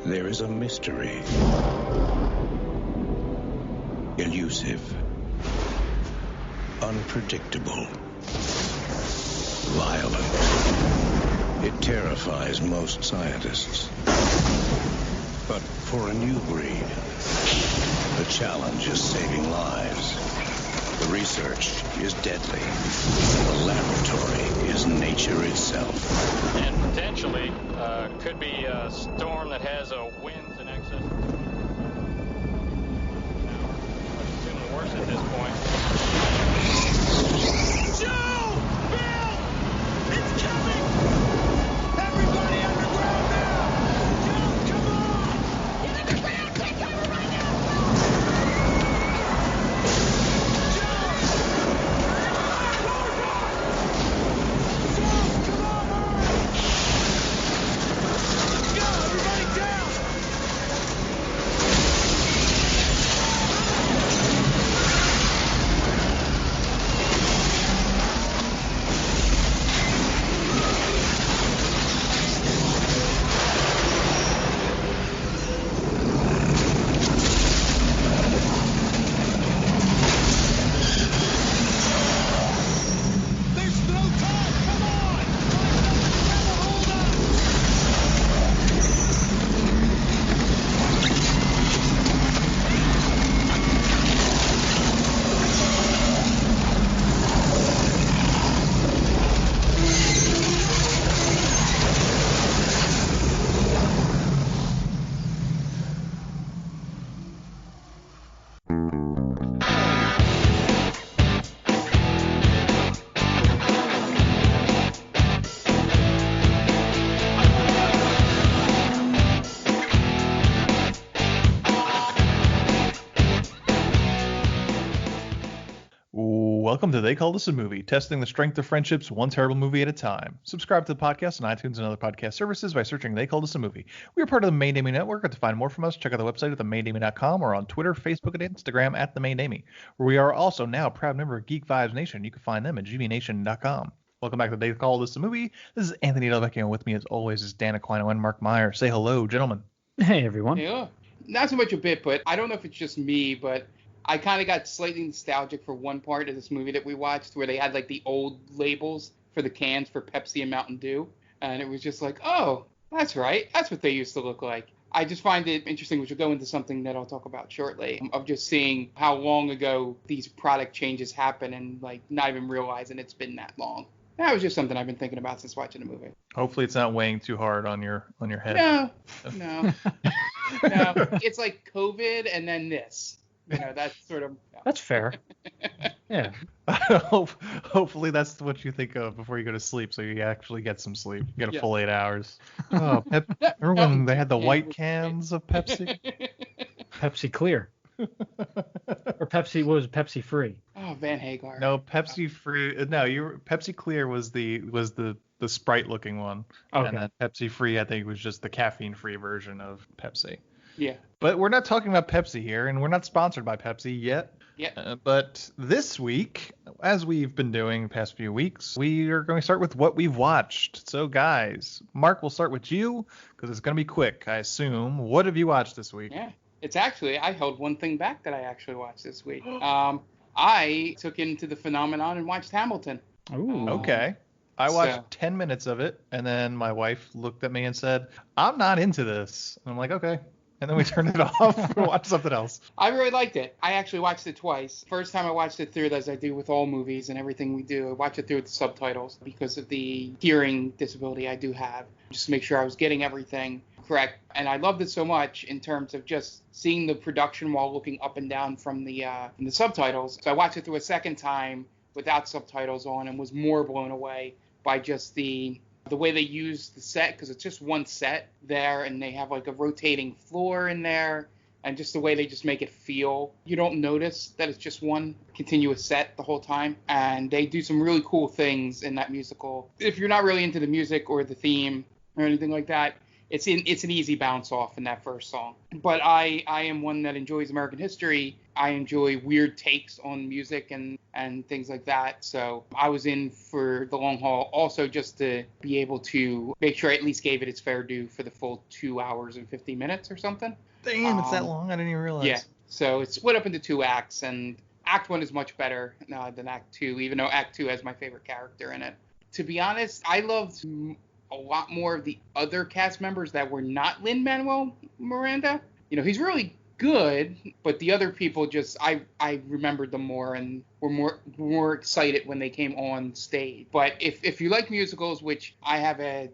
There is a mystery. Elusive. Unpredictable. Violent. It terrifies most scientists. But for a new breed, the challenge is saving lives. The research is deadly. The laboratory is nature itself. And potentially could be a storm that has a winds in excess. Let's assume the worst at this point. Joe! Bill! It's coming! Everybody underground now! Joe, come on! Get underground! Take cover right now! Welcome to They Called Us a Movie, testing the strength of friendships one terrible movie at a time. Subscribe to the podcast on iTunes and other podcast services by searching They Called Us a Movie. We are part of the Main Damie Network. To find more from us, check out the website at themaindamie.com or on Twitter, Facebook, and Instagram at The Main Damie, where we are also now a proud member of Geek Vibes Nation. You can find them at gvnation.com. Welcome back to They Called Us a Movie. This is Anthony Delvecchio, and with me as always is Dan Aquino and Mark Meyer. Say hello, gentlemen. Hey, everyone. Yeah. Not so much a bit, but I don't know if it's just me, but I kind of got slightly nostalgic for one part of this movie that we watched where they had like the old labels for the cans for Pepsi and Mountain Dew. And it was just like, oh, that's right. That's what they used to look like. I just find it interesting, which will go into something that I'll talk about shortly, of just seeing how long ago these product changes happen and like not even realizing it's been that long. That was just something I've been thinking about since watching the movie. Hopefully it's not weighing too hard on your head. No. It's like COVID and then this. You know, that's sort of... Yeah. That's fair. Yeah. Hopefully that's what you think of before you go to sleep, so you actually get some sleep. You get a full 8 hours. Oh, remember when they had the white cans of Pepsi? Pepsi Clear. Or Pepsi, what was it, Pepsi Free? Oh, Van Hagar. No, Pepsi Free. No, Pepsi Clear was the Sprite looking one. Okay. And then Pepsi Free, I think, was just the caffeine free version of Pepsi. Yeah. But we're not talking about Pepsi here, and we're not sponsored by Pepsi yet. Yeah. But this week, as we've been doing the past few weeks, we are going to start with what we've watched. So, guys, Mark, we'll start with you, because it's going to be quick, I assume. What have you watched this week? Yeah. It's actually, I held one thing back that I actually watched this week. I took into the phenomenon and watched Hamilton. Ooh. Okay. I watched 10 minutes of it, and then my wife looked at me and said, I'm not into this. And I'm like, okay. And then we turned it off and watched something else. I really liked it. I actually watched it twice. First time I watched it through, as I do with all movies and everything we do, I watch it through with the subtitles because of the hearing disability I do have, just to make sure I was getting everything correct. And I loved it so much in terms of just seeing the production while looking up and down from the subtitles. So I watched it through a second time without subtitles on and was more blown away by just the way they use the set, because it's just one set there and they have like a rotating floor in there, and just the way they just make it feel. You don't notice that it's just one continuous set the whole time, and they do some really cool things in that musical. If you're not really into the music or the theme or anything like that, it's an easy bounce off in that first song. But I am one that enjoys American history I enjoy weird takes on music and things like that. So I was in for the long haul, also just to be able to make sure I at least gave it its fair due for the full 2 hours and 50 minutes or something. Damn, it's that long? I didn't even realize. Yeah. So it's split up into 2 acts, and Act 1 is much better than Act 2, even though Act 2 has my favorite character in it. To be honest, I loved a lot more of the other cast members that were not Lin-Manuel Miranda. You know, he's really good, but the other people just, I remembered them more and were more excited when they came on stage. But if you like musicals, which I have a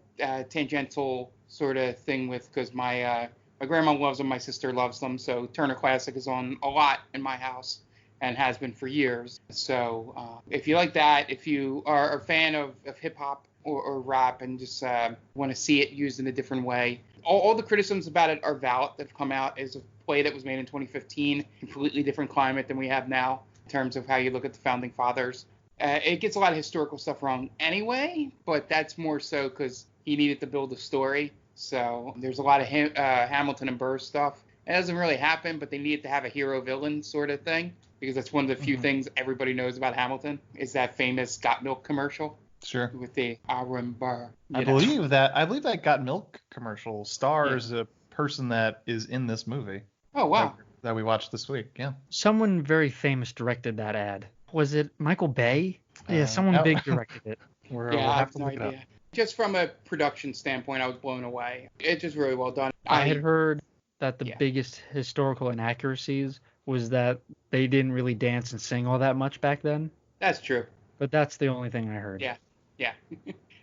tangential sort of thing with, because my grandma loves them, my sister loves them, so Turner Classic is on a lot in my house and has been for years. So if you like that, if you are a fan of hip-hop or rap and just want to see it used in a different way, all the criticisms about it are valid that have come out. Is a play that was made in 2015, completely different climate than we have now in terms of how you look at the Founding Fathers. It gets a lot of historical stuff wrong anyway, but that's more so because he needed to build a story. So there's a lot of Hamilton and Burr stuff. It doesn't really happen, but they needed to have a hero-villain sort of thing, because that's one of the few things everybody knows about Hamilton, is that famous Got Milk commercial. Sure. With the Aaron Burr. I believe that Got Milk commercial stars a person that is in this movie. Oh, wow. That we watched this week, yeah. Someone very famous directed that ad. Was it Michael Bay? Yeah, someone big directed it. We'll have to look it up. Just from a production standpoint, I was blown away. It's just really well done. I had heard that the biggest historical inaccuracies was that they didn't really dance and sing all that much back then. That's true. But that's the only thing I heard. Yeah.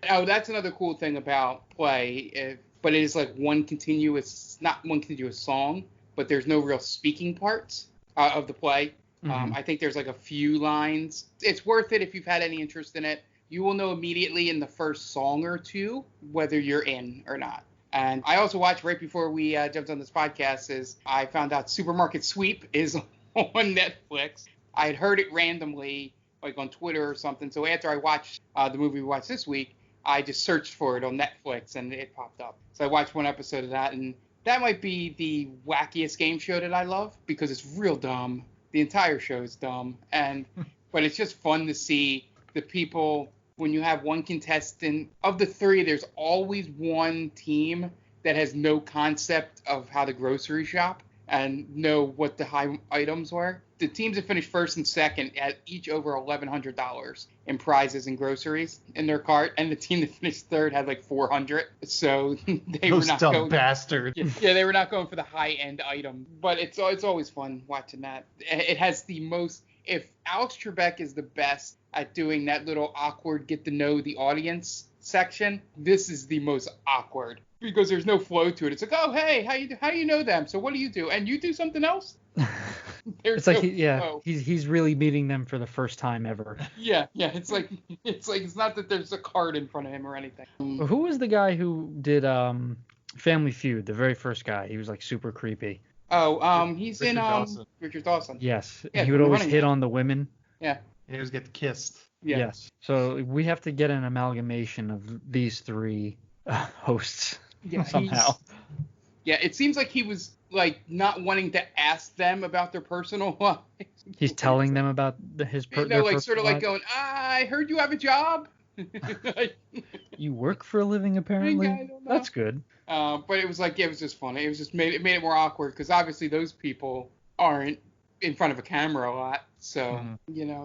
Oh, that's another cool thing about play. But it is like not one continuous song, but there's no real speaking parts of the play. I think there's like a few lines. It's worth it if you've had any interest in it. You will know immediately in the first song or two whether you're in or not. And I also watched right before we jumped on this podcast, I found out Supermarket Sweep is on Netflix. I had heard it randomly, like on Twitter or something. So after I watched the movie we watched this week, I just searched for it on Netflix and it popped up. So I watched one episode of that, and that might be the wackiest game show that I love because it's real dumb. The entire show is dumb, but it's just fun to see the people. When you have one contestant, of the three, there's always one team that has no concept of how to grocery shop and know what the high items were. The teams that finished first and second had each over $1,100 in prizes and groceries in their cart, and the team that finished third had like $400. So they were not going. Bastard. Yeah, they were not going for the high-end item. But it's always fun watching that. It has the most. If Alex Trebek is the best at doing that little awkward get to know the audience section, this is the most awkward because there's no flow to it. It's like, oh, hey, how you know them? So what do you do? And you do something else? It's like he's really meeting them for the first time ever. Yeah. It's not that there's a card in front of him or anything. Who was the guy who did Family Feud? The very first guy. He was like super creepy. Oh, he's Richard in Dawson. Richard Dawson. Yes. Yeah, he would always Running hit Man. on the women. Yeah. He always get kissed. Yeah. Yes. So we have to get an amalgamation of these three hosts somehow. Yeah, it seems like he was like not wanting to ask them about their personal lives. He's telling them about his personal life. Sort of like going, I heard you have a job. You work for a living, apparently. I don't know. That's good. But it was just funny. It was just made it more awkward because obviously those people aren't in front of a camera a lot, so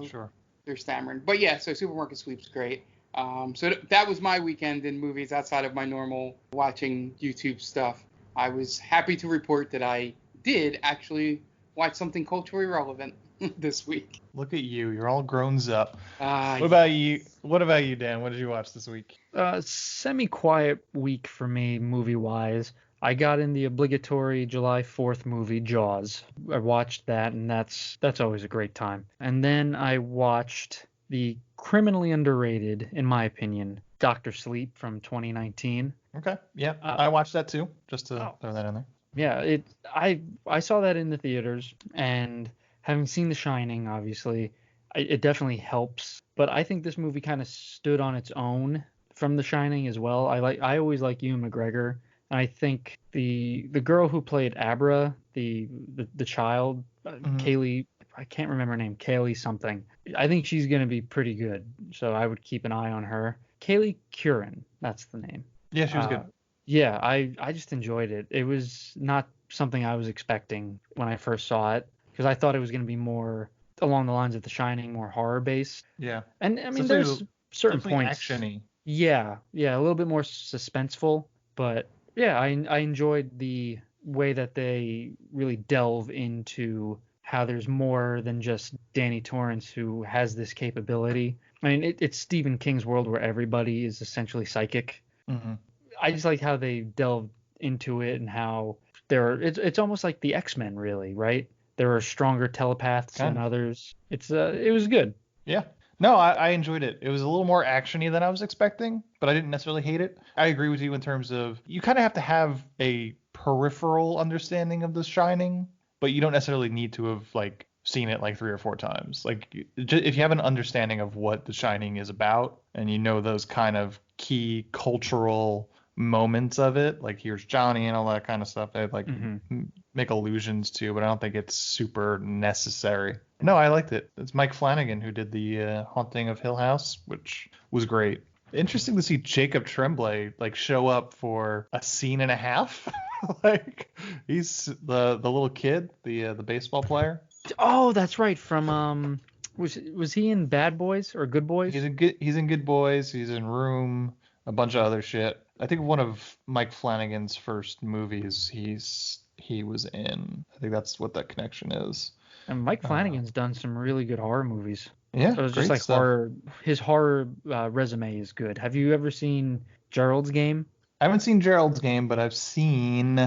Sure. They're stammering. But yeah, so Supermarket Sweep's great. So that was my weekend in movies outside of my normal watching YouTube stuff. I was happy to report that I did actually watch something culturally relevant this week. Look at you. You're all grown up. What Yeah. about you? What about you, Dan? What did you watch this week? Semi-quiet week for me, movie-wise. I got in the obligatory July 4th movie, Jaws. I watched that, and that's always a great time. And then I watched the criminally underrated, in my opinion, Dr. Sleep from 2019. Okay. Yeah, I watched that too, just to throw that in there. Yeah, I saw that in the theaters, and having seen The Shining, obviously, it definitely helps. But I think this movie kind of stood on its own from The Shining as well. I always like Ewan McGregor, And I think the girl who played Abra, the child, Kaylee, I can't remember her name, Kaylee something. I think she's going to be pretty good. So I would keep an eye on her. Kaylee Curran, that's the name. Yeah, she was good. Yeah, I just enjoyed it. It was not something I was expecting when I first saw it, because I thought it was going to be more along the lines of The Shining, more horror based. Yeah. And I mean, So there's certain definitely points. actiony. Yeah, a little bit more suspenseful, but yeah, I enjoyed the way that they really delve into how there's more than just Danny Torrance who has this capability. I mean, it's Stephen King's world where everybody is essentially psychic. Mm-hmm. I just like how they delved into it and how it's almost like the X-Men, really, right? There are stronger telepaths than others. It was good. Yeah. No, I enjoyed it. It was a little more actiony than I was expecting, but I didn't necessarily hate it. I agree with you in terms of you kind of have to have a peripheral understanding of The Shining, but you don't necessarily need to have like seen it like 3 or 4 times. Like if you have an understanding of what The Shining is about and you know those kind of key cultural moments of it, like here's Johnny and all that kind of stuff, they like make allusions to, but I don't think it's super necessary. No, I liked it. It's Mike Flanagan who did the Haunting of Hill House, which was great. Interesting to see Jacob Tremblay like show up for a scene and a half. Like he's the little kid, the baseball player. Oh, that's right. From was he in Bad Boys or Good Boys? He's in Good Boys. He's in Room, a bunch of other shit. I think one of Mike Flanagan's first movies he was in. I think that's what that connection is. And Mike Flanagan's done some really good horror movies. Yeah, so it's just like stuff. Horror. His horror resume is good. Have you ever seen Gerald's Game? I haven't seen Gerald's Game, but I've seen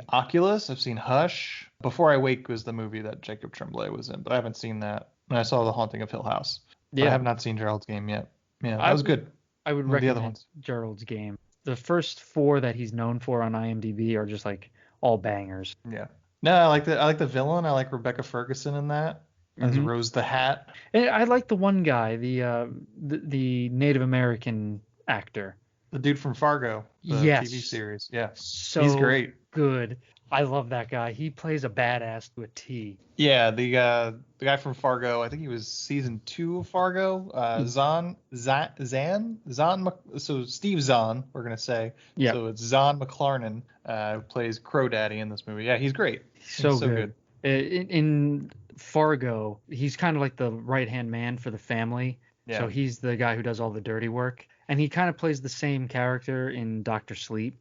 Oculus. I've seen Hush. Before I Wake was the movie that Jacob Tremblay was in, but I haven't seen that. And I saw The Haunting of Hill House. Yeah, I have not seen Gerald's Game yet. Yeah, that was good. I would recommend Gerald's Game. The first 4 that he's known for on IMDb are just like all bangers. Yeah. No, I like the villain. I like Rebecca Ferguson in that as Rose the Hat. And I like the one guy, the Native American actor. The dude from Fargo, the TV series. Yeah. So he's great. Good. I love that guy. He plays a badass to a T. Yeah, the guy from Fargo, I think he was season 2 of Fargo. Zahn. So Steve Zahn, we're gonna say. Yeah. So it's Zahn McClarnon who plays Crow Daddy in this movie. Yeah, he's great. He's so good. In Fargo, he's kind of like the right-hand man for the family. Yeah. So he's the guy who does all the dirty work. And he kind of plays the same character in Dr. Sleep,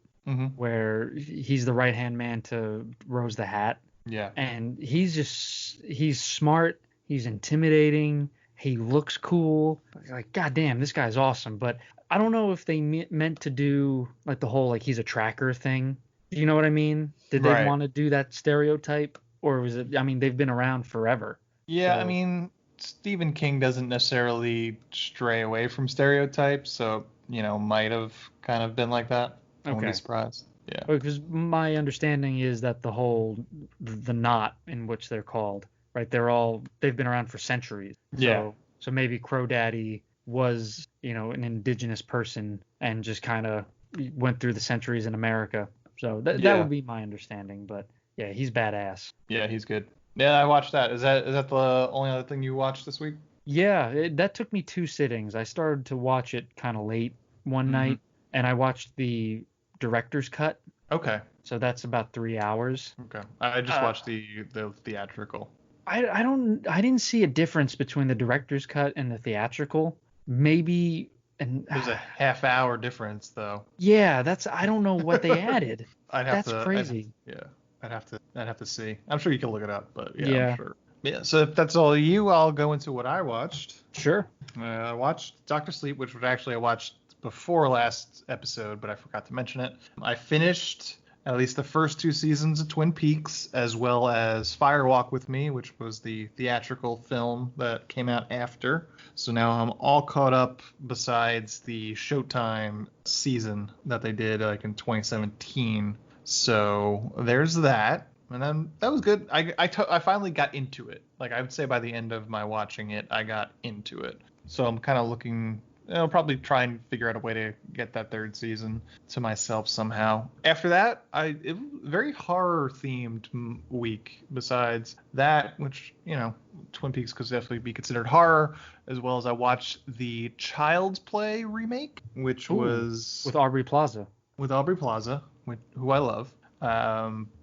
where he's the right-hand man to Rose the Hat. Yeah. And he's smart. He's intimidating. He looks cool. Like, goddamn, this guy's awesome. But I don't know if they meant to do like the whole like he's a tracker thing. Do you know what I mean? Did they want to do that stereotype? Or was it, I mean, they've been around forever. Yeah, so. I mean, Stephen King doesn't necessarily stray away from stereotypes, so, might have kind of been like that. I wouldn't be surprised. Yeah. Because my understanding is that the knot in which they're called, right? They've been around for centuries. Yeah. So maybe Crow Daddy was, an indigenous person and just kind of went through the centuries in America. So that would be my understanding, but yeah, he's badass. Yeah, he's good. Yeah, I watched that. Is that the only other thing you watched this week? Yeah, that took me 2 sittings. I started to watch it kind of late one night, and I watched the director's cut. Okay. So that's about 3 hours. Okay. I just watched the theatrical. I didn't see a difference between the director's cut and the theatrical. Maybe there's a half-hour difference though. Yeah, I don't know what they added. That's crazy. I'd have to see. I'm sure you can look it up, but yeah. I'm sure. Yeah, so if that's all I'll go into what I watched. Sure. I watched Dr. Sleep, which I watched before last episode, but I forgot to mention it. I finished at least the first 2 seasons of Twin Peaks, as well as Firewalk with Me, which was the theatrical film that came out after. So now I'm all caught up besides the Showtime season that they did like in 2017. So there's that. And then that was good. I finally got into it. Like I would say by the end of my watching it, I got into it. So I'm kind of looking I'll probably try and figure out a way to get that third season to myself somehow. After that, it was a very horror themed week. Besides that, which Twin Peaks could definitely be considered horror, as well as I watched the Child's Play remake, which was with Aubrey Plaza. Who I love.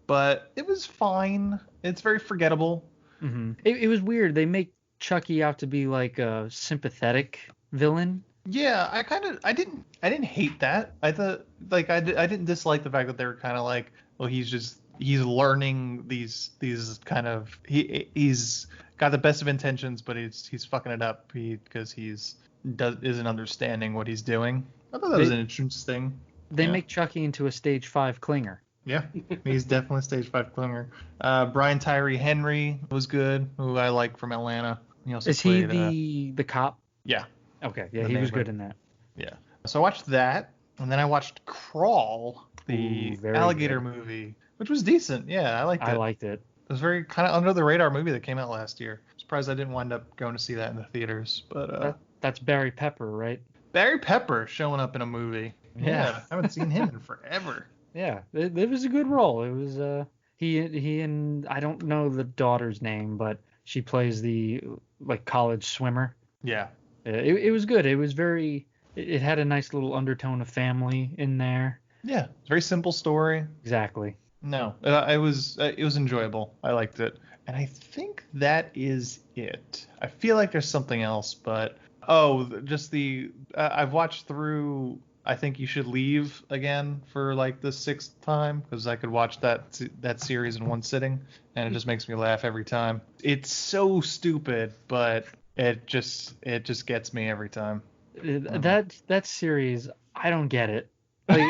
But it was fine. It's very forgettable. Mm-hmm. It was weird. They make Chucky out to be like a sympathetic villain. Yeah, I didn't hate that. I thought I didn't dislike the fact that they were kind of like, well, he's learning these kind of he's got the best of intentions, but he's fucking it up because isn't understanding what he's doing. I thought that was an interesting. They make Chucky into a stage 5 clinger. Yeah, he's definitely a stage 5 clinger. Brian Tyree Henry was good, who I like from Atlanta. He also played, he the cop? Yeah. Okay, yeah, he was good in that. Yeah. So I watched that, and then I watched Crawl, the alligator movie, which was decent. Yeah, I liked it. It was very kind of under the radar movie that came out last year. Surprised I didn't wind up going to see that in the theaters, but that's Barry Pepper, right? Barry Pepper showing up in a movie. Yeah, I haven't seen him in forever. Yeah, it was a good role. It was he and I don't know the daughter's name, but she plays the college swimmer. Yeah. It was good. It was it had a nice little undertone of family in there. Yeah, it's a very simple story. Exactly. No, it was enjoyable. I liked it. And I think that is it. I feel like there's something else, but just I've watched through I Think You Should Leave again for like the 6th time because I could watch that series in one sitting and it just makes me laugh every time. It's so stupid, but it just gets me every time. That series, I don't get it. Like,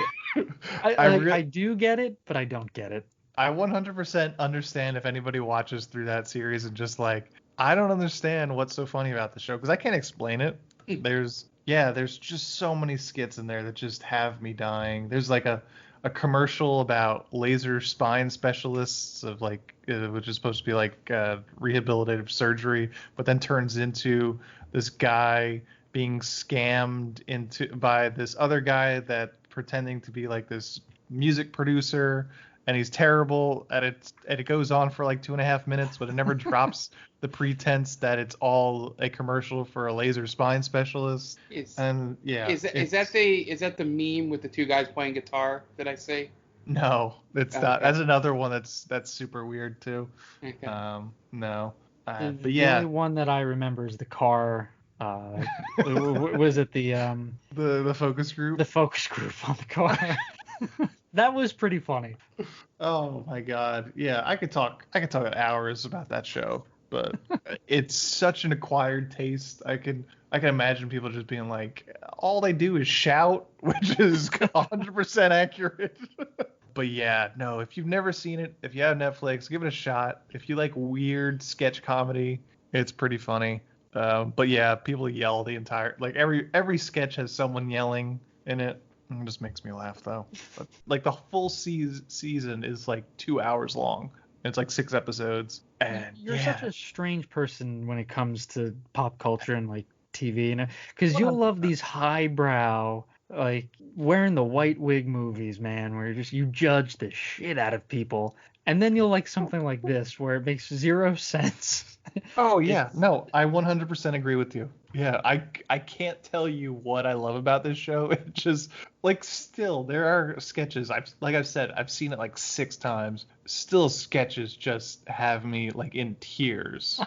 I do get it, but I don't get it. I 100% understand if anybody watches through that series and just like, I don't understand what's so funny about the show because I can't explain it. There's just so many skits in there that just have me dying. There's like a commercial about laser spine specialists of like, which is supposed to be like rehabilitative surgery, but then turns into this guy being scammed by this other guy that pretending to be like this music producer, and he's terrible at it. And it goes on for like 2.5 minutes, but it never drops the pretense that it's all a commercial for a laser spine specialist. Is that the meme with the two guys playing guitar that I say? No, it's not. That's another one that's super weird too. Okay. No. But yeah, the only one that I remember is the car. Was it the focus group? The focus group on the car. That was pretty funny. Oh my god. Yeah, I could talk hours about that show, but it's such an acquired taste. I can imagine people just being like, all they do is shout, which is 100% accurate. But yeah, no, if you've never seen it, if you have Netflix, give it a shot. If you like weird sketch comedy, it's pretty funny. But yeah, people yell the entire, like every sketch has someone yelling in it. It just makes me laugh though. But like the full season is like 2 hours long. It's like 6 episodes. And you're such a strange person when it comes to pop culture and like TV, because you'll love these highbrow, like wearing the white wig movies, man, where you judge the shit out of people, and then you'll like something like this where it makes 0 sense. Oh yeah, no, I 100% agree with you. Yeah, I can't tell you what I love about this show. It just like still there are sketches. I've said I've seen it like 6 times. Still sketches just have me like in tears.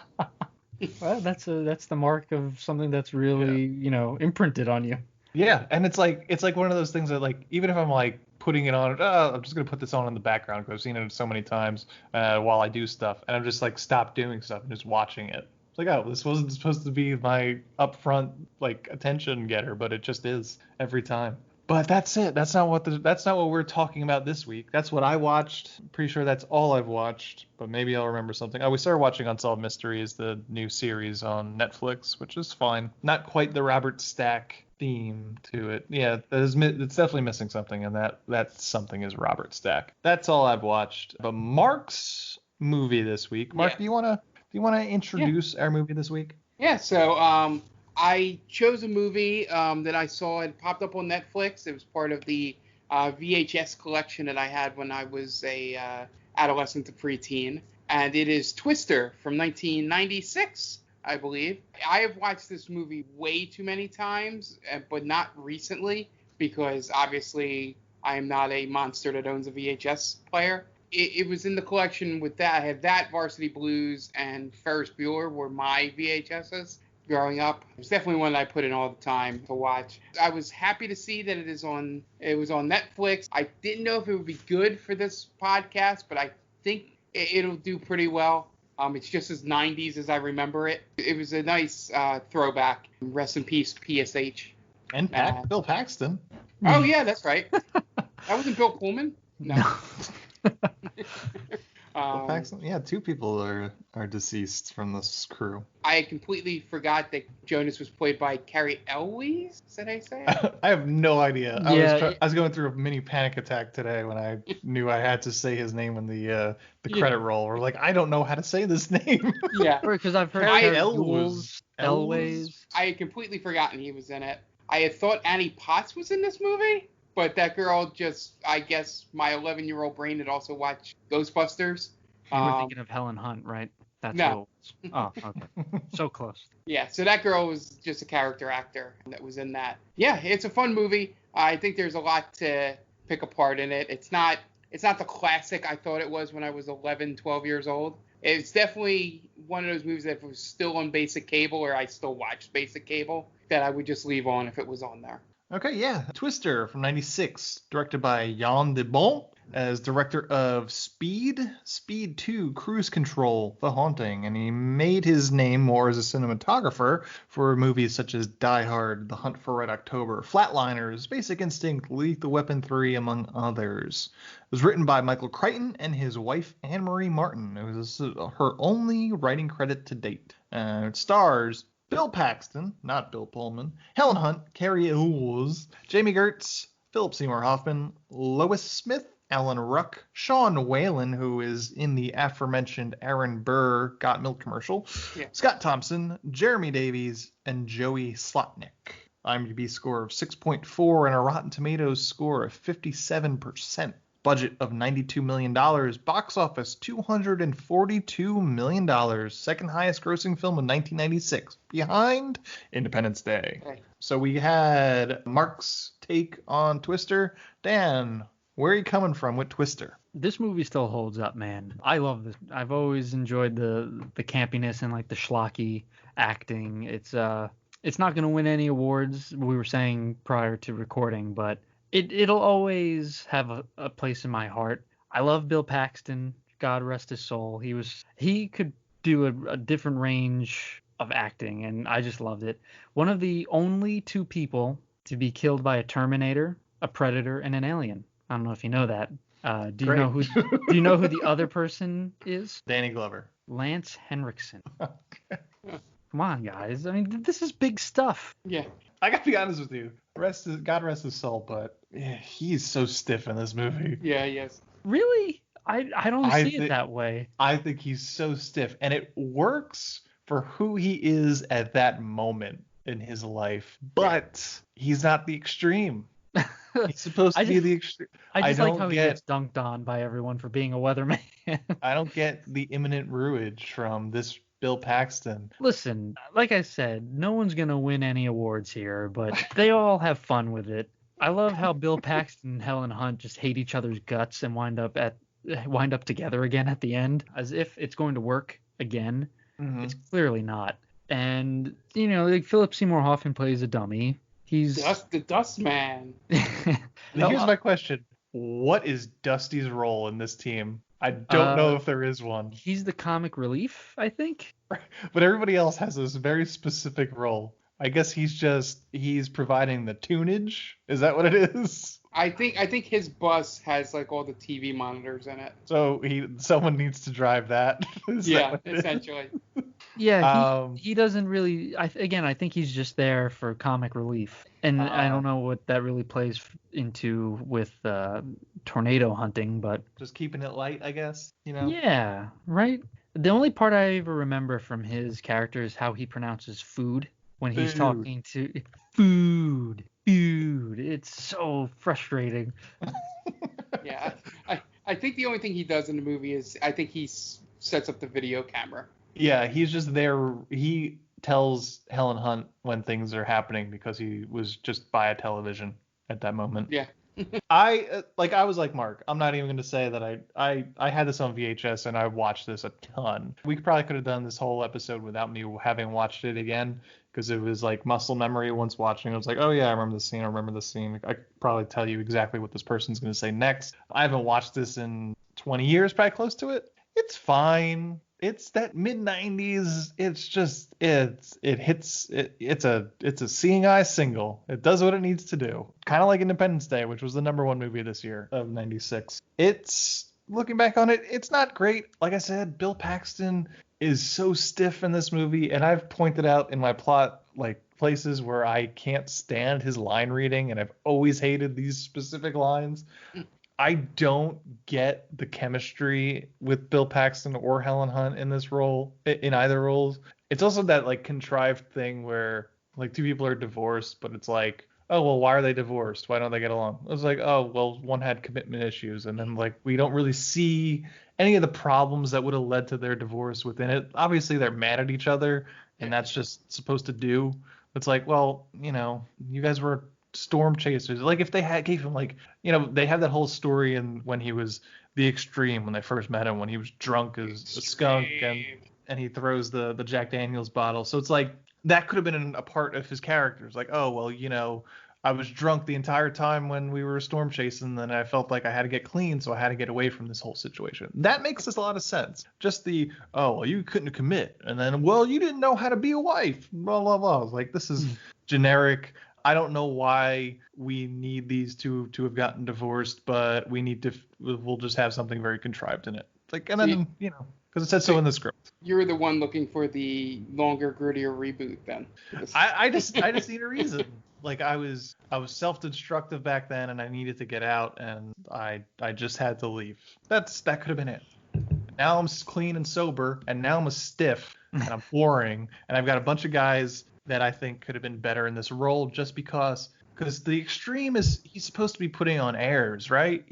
Well, that's the mark of something that's really imprinted on you. Yeah, and it's like one of those things that like even if I'm like putting it on, I'm just gonna put this on in the background because I've seen it so many times while I do stuff, and I'm just like stop doing stuff and just watching it. It's like, oh, this wasn't supposed to be my upfront like attention getter, but it just is every time. But that's it. That's not what we're talking about this week. That's what I watched. I'm pretty sure that's all I've watched, but maybe I'll remember something. Oh, we started watching Unsolved Mysteries, the new series on Netflix, which is fine. Not quite the Robert Stack theme to it. Yeah, it's definitely missing something, and that something is Robert Stack. That's all I've watched. But Mark's movie this week. Mark, do you wanna introduce our movie this week? Yeah. So I chose a movie that I saw. It popped up on Netflix. It was part of the VHS collection that I had when I was a adolescent to preteen. And it is Twister from 1996, I believe. I have watched this movie way too many times, but not recently, because obviously I am not a monster that owns a VHS player. It was in the collection with that. I had that, Varsity Blues, and Ferris Bueller were my VHSs growing up. It's definitely one that I put in all the time to watch. I was happy to see that it was on Netflix. I didn't know if it would be good for this podcast, but I think it'll do pretty well. It's just as 90s as I remember it. It was a nice throwback. Rest in peace, PSH. And Bill Paxton. Oh, yeah, that's right. That wasn't Bill Pullman? No. Bill Paxton? Yeah, two people are deceased from this crew. I had completely forgot that Jonas was played by Cary Elwes. Is that how you say it? I have no idea. Yeah, I was going through a mini panic attack today when I knew I had to say his name in the credit roll. Or like, I don't know how to say this name. Yeah. Because I've heard Cary Elwes. I had completely forgotten he was in it. I had thought Annie Potts was in this movie, but that girl just, I guess my 11-year-old brain had also watched Ghostbusters. You were thinking of Helen Hunt, right? That's No. who it was. Oh, okay. So close. Yeah, so that girl was just a character actor that was in that. Yeah, it's a fun movie. I think there's a lot to pick apart in it. It's not the classic I thought it was when I was 11, 12 years old. It's definitely one of those movies that if it was still on basic cable, or I still watched basic cable, that I would just leave on if it was on there. Okay, yeah. Twister from 96, directed by Jan de Bon, as director of Speed, Speed 2, Cruise Control, The Haunting, and he made his name more as a cinematographer for movies such as Die Hard, The Hunt for Red October, Flatliners, Basic Instinct, Lethal Weapon 3, among others. It was written by Michael Crichton and his wife Anne-Marie Martin. It was her only writing credit to date. It stars Bill Paxton, not Bill Pullman, Helen Hunt, Cary Elwes, Jamie Gertz, Philip Seymour Hoffman, Lois Smith, Alan Ruck, Sean Whalen, who is in the aforementioned Aaron Burr Got Milk commercial, Yeah. Scott Thompson, Jeremy Davies, and Joey Slotnick. IMDb score of 6.4 and a Rotten Tomatoes score of 57%. Budget of $92 million. Box office $242 million. Second highest grossing film in 1996. Behind Independence Day. Okay. So we had Mark's take on Twister. Dan, where are you coming from with Twister? This movie still holds up, man. I love this. I've always enjoyed the campiness and like the schlocky acting. It's not going to win any awards, we were saying prior to recording, but it'll always have a place in my heart. I love Bill Paxton. God rest his soul. He could do a different range of acting, and I just loved it. One of the only two people to be killed by a Terminator, a Predator, and an alien. I don't know if you know that. Do you know who the other person is? Danny Glover. Lance Henriksen. Okay. Come on, guys. I mean, this is big stuff. Yeah. I gotta be honest with you. God rest his soul, but yeah, he's so stiff in this movie. Yeah, yes. Really? I don't see it that way. I think he's so stiff, and it works for who he is at that moment in his life, but he's not the extreme. He's supposed to be the extreme. I just like how he gets dunked on by everyone for being a weatherman. I don't get the imminent rueage from this Bill Paxton. Listen, like I said, no one's going to win any awards here, but they all have fun with it. I love how Bill Paxton and Helen Hunt just hate each other's guts and wind up together again at the end, as if it's going to work again. Mm-hmm. It's clearly not. And, like Philip Seymour Hoffman plays a dummy. He's the Dust Man. Here's my question. What is Dusty's role in this team? I don't know if there is one. He's the comic relief, I think. But everybody else has this very specific role. I guess he's providing the tunage. Is that what it is? I think his bus has like all the TV monitors in it. So someone needs to drive that. Yeah, essentially. Yeah, he doesn't really. I think he's just there for comic relief, and I don't know what that really plays into with tornado hunting, but just keeping it light, I guess. Yeah, right. The only part I ever remember from his character is how he pronounces food. when he's Food. talking to food. It's so frustrating. Yeah, I think the only thing he does in the movie is I think he sets up the video camera. Yeah, he's just there. He tells Helen Hunt when things are happening because he was just by a television at that moment. Yeah. I was like Mark. I'm not even going to say that I had this on VHS and I watched this a ton. We probably could have done this whole episode without me having watched it again because it was like muscle memory. Once watching, I was like, oh yeah, I remember this scene. I remember this scene. I could probably tell you exactly what this person's going to say next. I haven't watched this in 20 years, probably close to it. It's fine. It's that mid 90s. It's just it's a seeing eye single. It does what it needs to do. Kind of like Independence Day, which was the #1 movie this year of 96. It's looking back on it, it's not great. Like I said, Bill Paxton is so stiff in this movie, and I've pointed out in my plot like places where I can't stand his line reading, and I've always hated these specific lines. I don't get the chemistry with Bill Paxton or Helen Hunt in this role, in either roles. It's also that like contrived thing where like two people are divorced, but it's like, oh, well, why are they divorced? Why don't they get along? It was like, oh, well, one had commitment issues. And then like we don't really see any of the problems that would have led to their divorce within it. Obviously, they're mad at each other, and that's just supposed to do. It's like, well, you guys were storm chasers. Like if they gave him like, they have that whole story and when he was the Extreme, when they first met him, when he was drunk as a skunk and he throws the Jack Daniels bottle. So it's like that could have been a part of his character. It's like, oh well, I was drunk the entire time when we were storm chasing, and I felt like I had to get clean, so I had to get away from this whole situation. That makes a lot of sense. Just the, oh well, you couldn't commit, and then, well, you didn't know how to be a wife, blah blah blah. Like this is generic. I don't know why we need these two to have gotten divorced, but we'll just have something very contrived in it. Like, and then, because it said so in the script. You're the one looking for the longer, grittier reboot then. I just need a reason. Like I was self-destructive back then and I needed to get out and I just had to leave. That could have been it. Now I'm clean and sober and now I'm a stiff and I'm boring and I've got a bunch of guys that I think could have been better in this role just because the Extreme he's supposed to be putting on airs, right?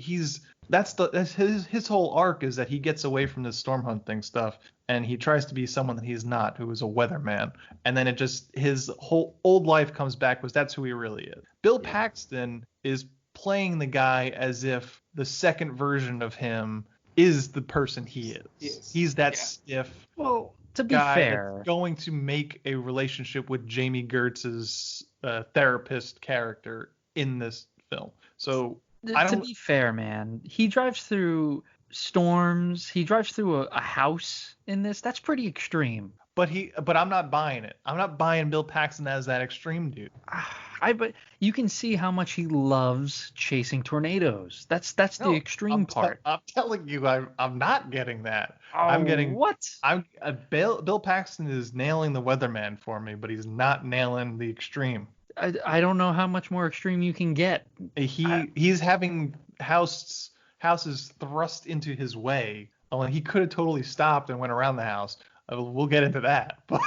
That's his whole arc is that he gets away from this storm hunting stuff and he tries to be someone that he's not, who is a weatherman. And then his whole old life comes back because that's who he really is. Bill Paxton is playing the guy as if the second version of him is the person he is. Yes. He's that stiff. Well, to be guy fair, that's going to make a relationship with Jamie Gertz's therapist character in this film. So to be fair, man, he drives through storms. He drives through a house in this. That's pretty extreme. But I'm not buying it. I'm not buying Bill Paxton as that extreme dude. But you can see how much he loves chasing tornadoes. That's the extreme part. I'm telling you, I'm not getting that. Oh, I'm getting what? Bill Paxton is nailing the weatherman for me, but he's not nailing the extreme. I don't know how much more extreme you can get. He's having houses thrust into his way. Oh, he could have totally stopped and went around the house. We'll get into that. But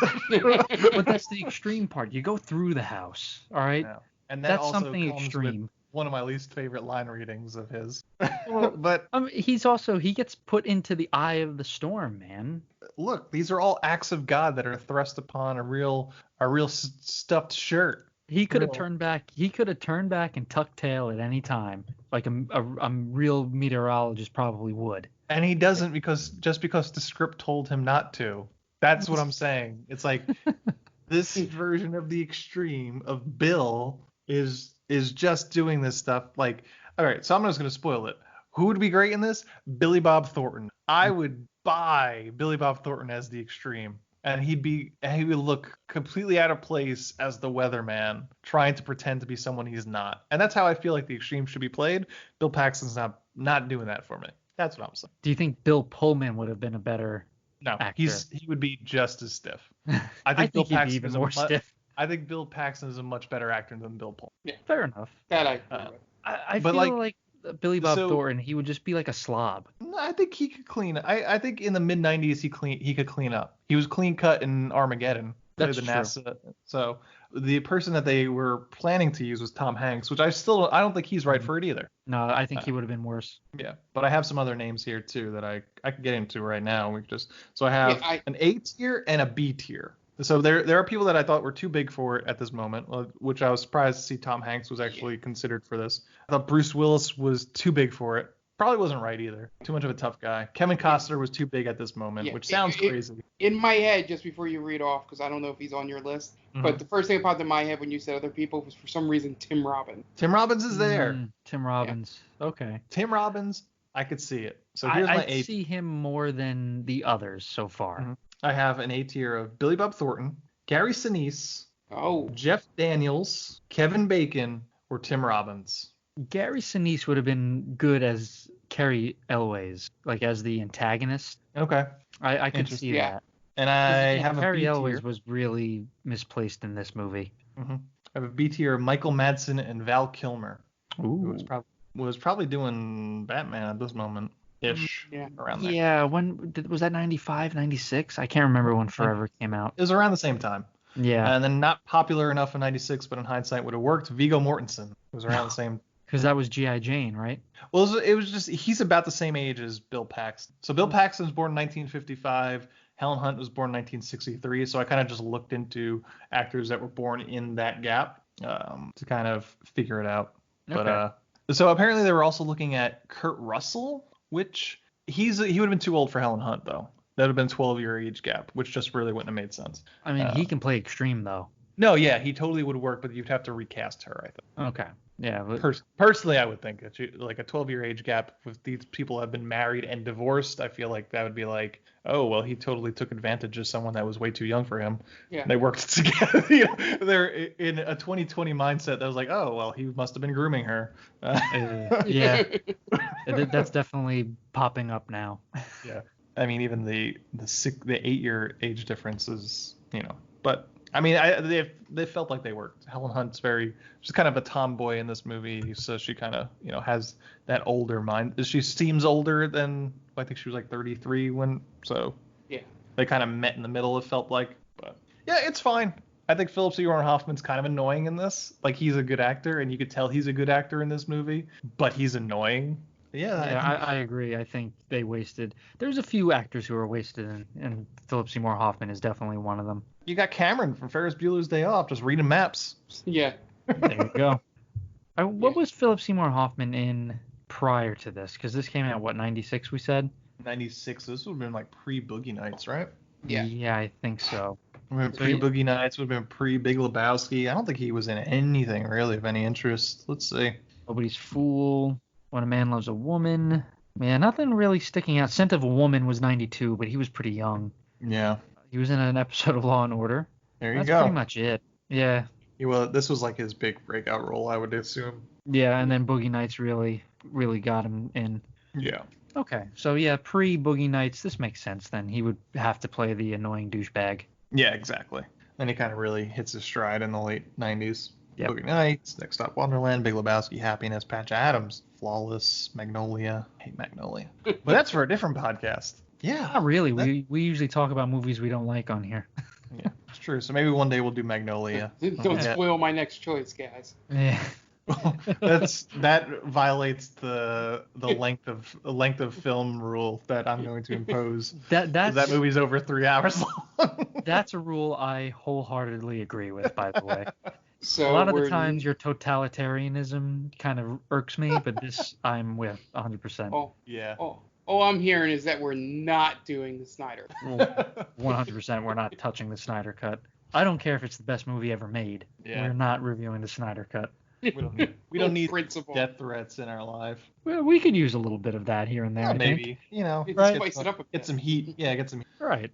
that's the extreme part. You go through the house, all right? Yeah. And that's also something comes extreme. With one of my least favorite line readings of his. Well, but he gets put into the eye of the storm, man. Look, these are all acts of God that are thrust upon a real stuffed shirt. He could have turned back. He could have turned back and tucked tail at any time, like a real meteorologist probably would. And he doesn't because the script told him not to. That's what I'm saying. It's like this version of the extreme of Bill is just doing this stuff. Like, all right, so I'm just gonna spoil it. Who would be great in this? Billy Bob Thornton. I would buy Billy Bob Thornton as the extreme. And he would look completely out of place as the weatherman, trying to pretend to be someone he's not. And that's how I feel like the extreme should be played. Bill Paxton's not doing that for me. That's what I'm saying. Do you think Bill Pullman would have been a better actor? He would be just as stiff. I think Bill Paxton he'd be even more stiff. I think Bill Paxton is a much better actor than Bill Pullman. Yeah, fair enough. That I feel like Billy Bob Thornton, he would just be like a slob. I think he could clean. I think in the mid 90s he could clean up. He was clean cut in Armageddon. played That's the true. NASA. So the person that they were planning to use was Tom Hanks, which I don't think he's right for it either. No, I think he would have been worse. Yeah, but I have some other names here too that I could get into right now. So I have an A tier and a B tier. So there are people that I thought were too big for it at this moment, which I was surprised to see Tom Hanks was actually considered for this. I thought Bruce Willis was too big for it. Probably wasn't right either. Too much of a tough guy. Kevin Costner was too big at this moment, which sounds crazy. In my head, just before you read off, because I don't know if he's on your list, but the first thing that popped in my head when you said other people was for some reason Tim Robbins. Tim Robbins is there. Tim Robbins. Yeah. Okay. Tim Robbins, I could see it. So here's my A. I see him more than the others so far. I have an A tier of Billy Bob Thornton, Gary Sinise, Jeff Daniels, Kevin Bacon, or Tim Robbins. Gary Sinise would have been good as Cary Elwes, like as the antagonist. Okay. I could see that. And I have Cary Elwes was really misplaced in this movie. I have a B tier of Michael Madsen and Val Kilmer. Who was probably doing Batman at this moment ish. Around there. Yeah, was that 95, 96? I can't remember when Forever came out. It was around the same time. Yeah. And then not popular enough in 96, but in hindsight would have worked. Viggo Mortensen was around the same. Because that was G.I. Jane, right? Well, it was just he's about the same age as Bill Paxton. So Bill Paxton was born in 1955. Helen Hunt was born in 1963. So I kind of just looked into actors that were born in that gap to kind of figure it out. Okay. But so apparently they were also looking at Kurt Russell, which he would have been too old for Helen Hunt though. That would have been 12-year age gap, which just really wouldn't have made sense. I mean, he can play extreme though. No, yeah, he totally would work, but you'd have to recast her, I think. Okay. Yeah. Personally, I would think like a 12-year age gap with these people have been married and divorced. I feel like that would be like, oh, well, he totally took advantage of someone that was way too young for him. Yeah. They worked together. They're in a 2020 mindset that was like, oh, well, he must have been grooming her. Yeah. That's definitely popping up now. Yeah. I mean, even the 8-year age difference is, but. I mean, they felt like they worked. Helen Hunt's she's kind of a tomboy in this movie, so she kind of, has that older mind. She seems older than, I think she was like 33 so yeah. They kind of met in the middle, it felt like. But yeah, it's fine. I think Philip Seymour Hoffman's kind of annoying in this. Like, he's a good actor, and you could tell he's a good actor in this movie, but he's annoying. Yeah, I agree. I think they wasted. There's a few actors who are wasted, and Philip Seymour Hoffman is definitely one of them. You got Cameron from Ferris Bueller's Day Off, just reading maps. Yeah. There you go. What was Philip Seymour Hoffman in prior to this? Because this came out, 96 we said? 96. This would have been like pre-Boogie Nights, right? Yeah. Yeah, I think so. Pre-Boogie Nights would have been pre-Big Lebowski. I don't think he was in anything really of any interest. Let's see. Nobody's Fool. When a Man Loves a Woman. Man, nothing really sticking out. Scent of a Woman was 92, but he was pretty young. Yeah. He was in an episode of Law and Order. There you go. That's pretty much it. Yeah. Well, this was like his big breakout role, I would assume. Yeah, and then Boogie Nights really got him in. Yeah. Okay, so yeah, pre-Boogie Nights, this makes sense then. He would have to play the annoying douchebag. Yeah, exactly. Then he kind of really hits his stride in the late 90s. Yep. Boogie Nights, Next Stop Wonderland, Big Lebowski, Happiness, Patch Adams, Flawless, Magnolia. I hate Magnolia. But that's for a different podcast. Yeah. Not really. We usually talk about movies we don't like on here. Yeah, it's true. So maybe one day we'll do Magnolia. Don't spoil my next choice, guys. Yeah. That violates the length of film rule that I'm going to impose. That movie's over 3 hours long. That's a rule I wholeheartedly agree with, by the way. So a lot of the times your totalitarianism kind of irks me, but this I'm with 100%. Oh yeah. All I'm hearing is that we're not doing the Snyder Cut. 100% we're not touching the Snyder Cut. I don't care if it's the best movie ever made. Yeah. We're not reviewing the Snyder Cut. We don't need death threats in our life. Well, we could use a little bit of that here and there. Yeah, maybe. Right? Spice it up a bit. Get some heat. Yeah, get some heat. Right.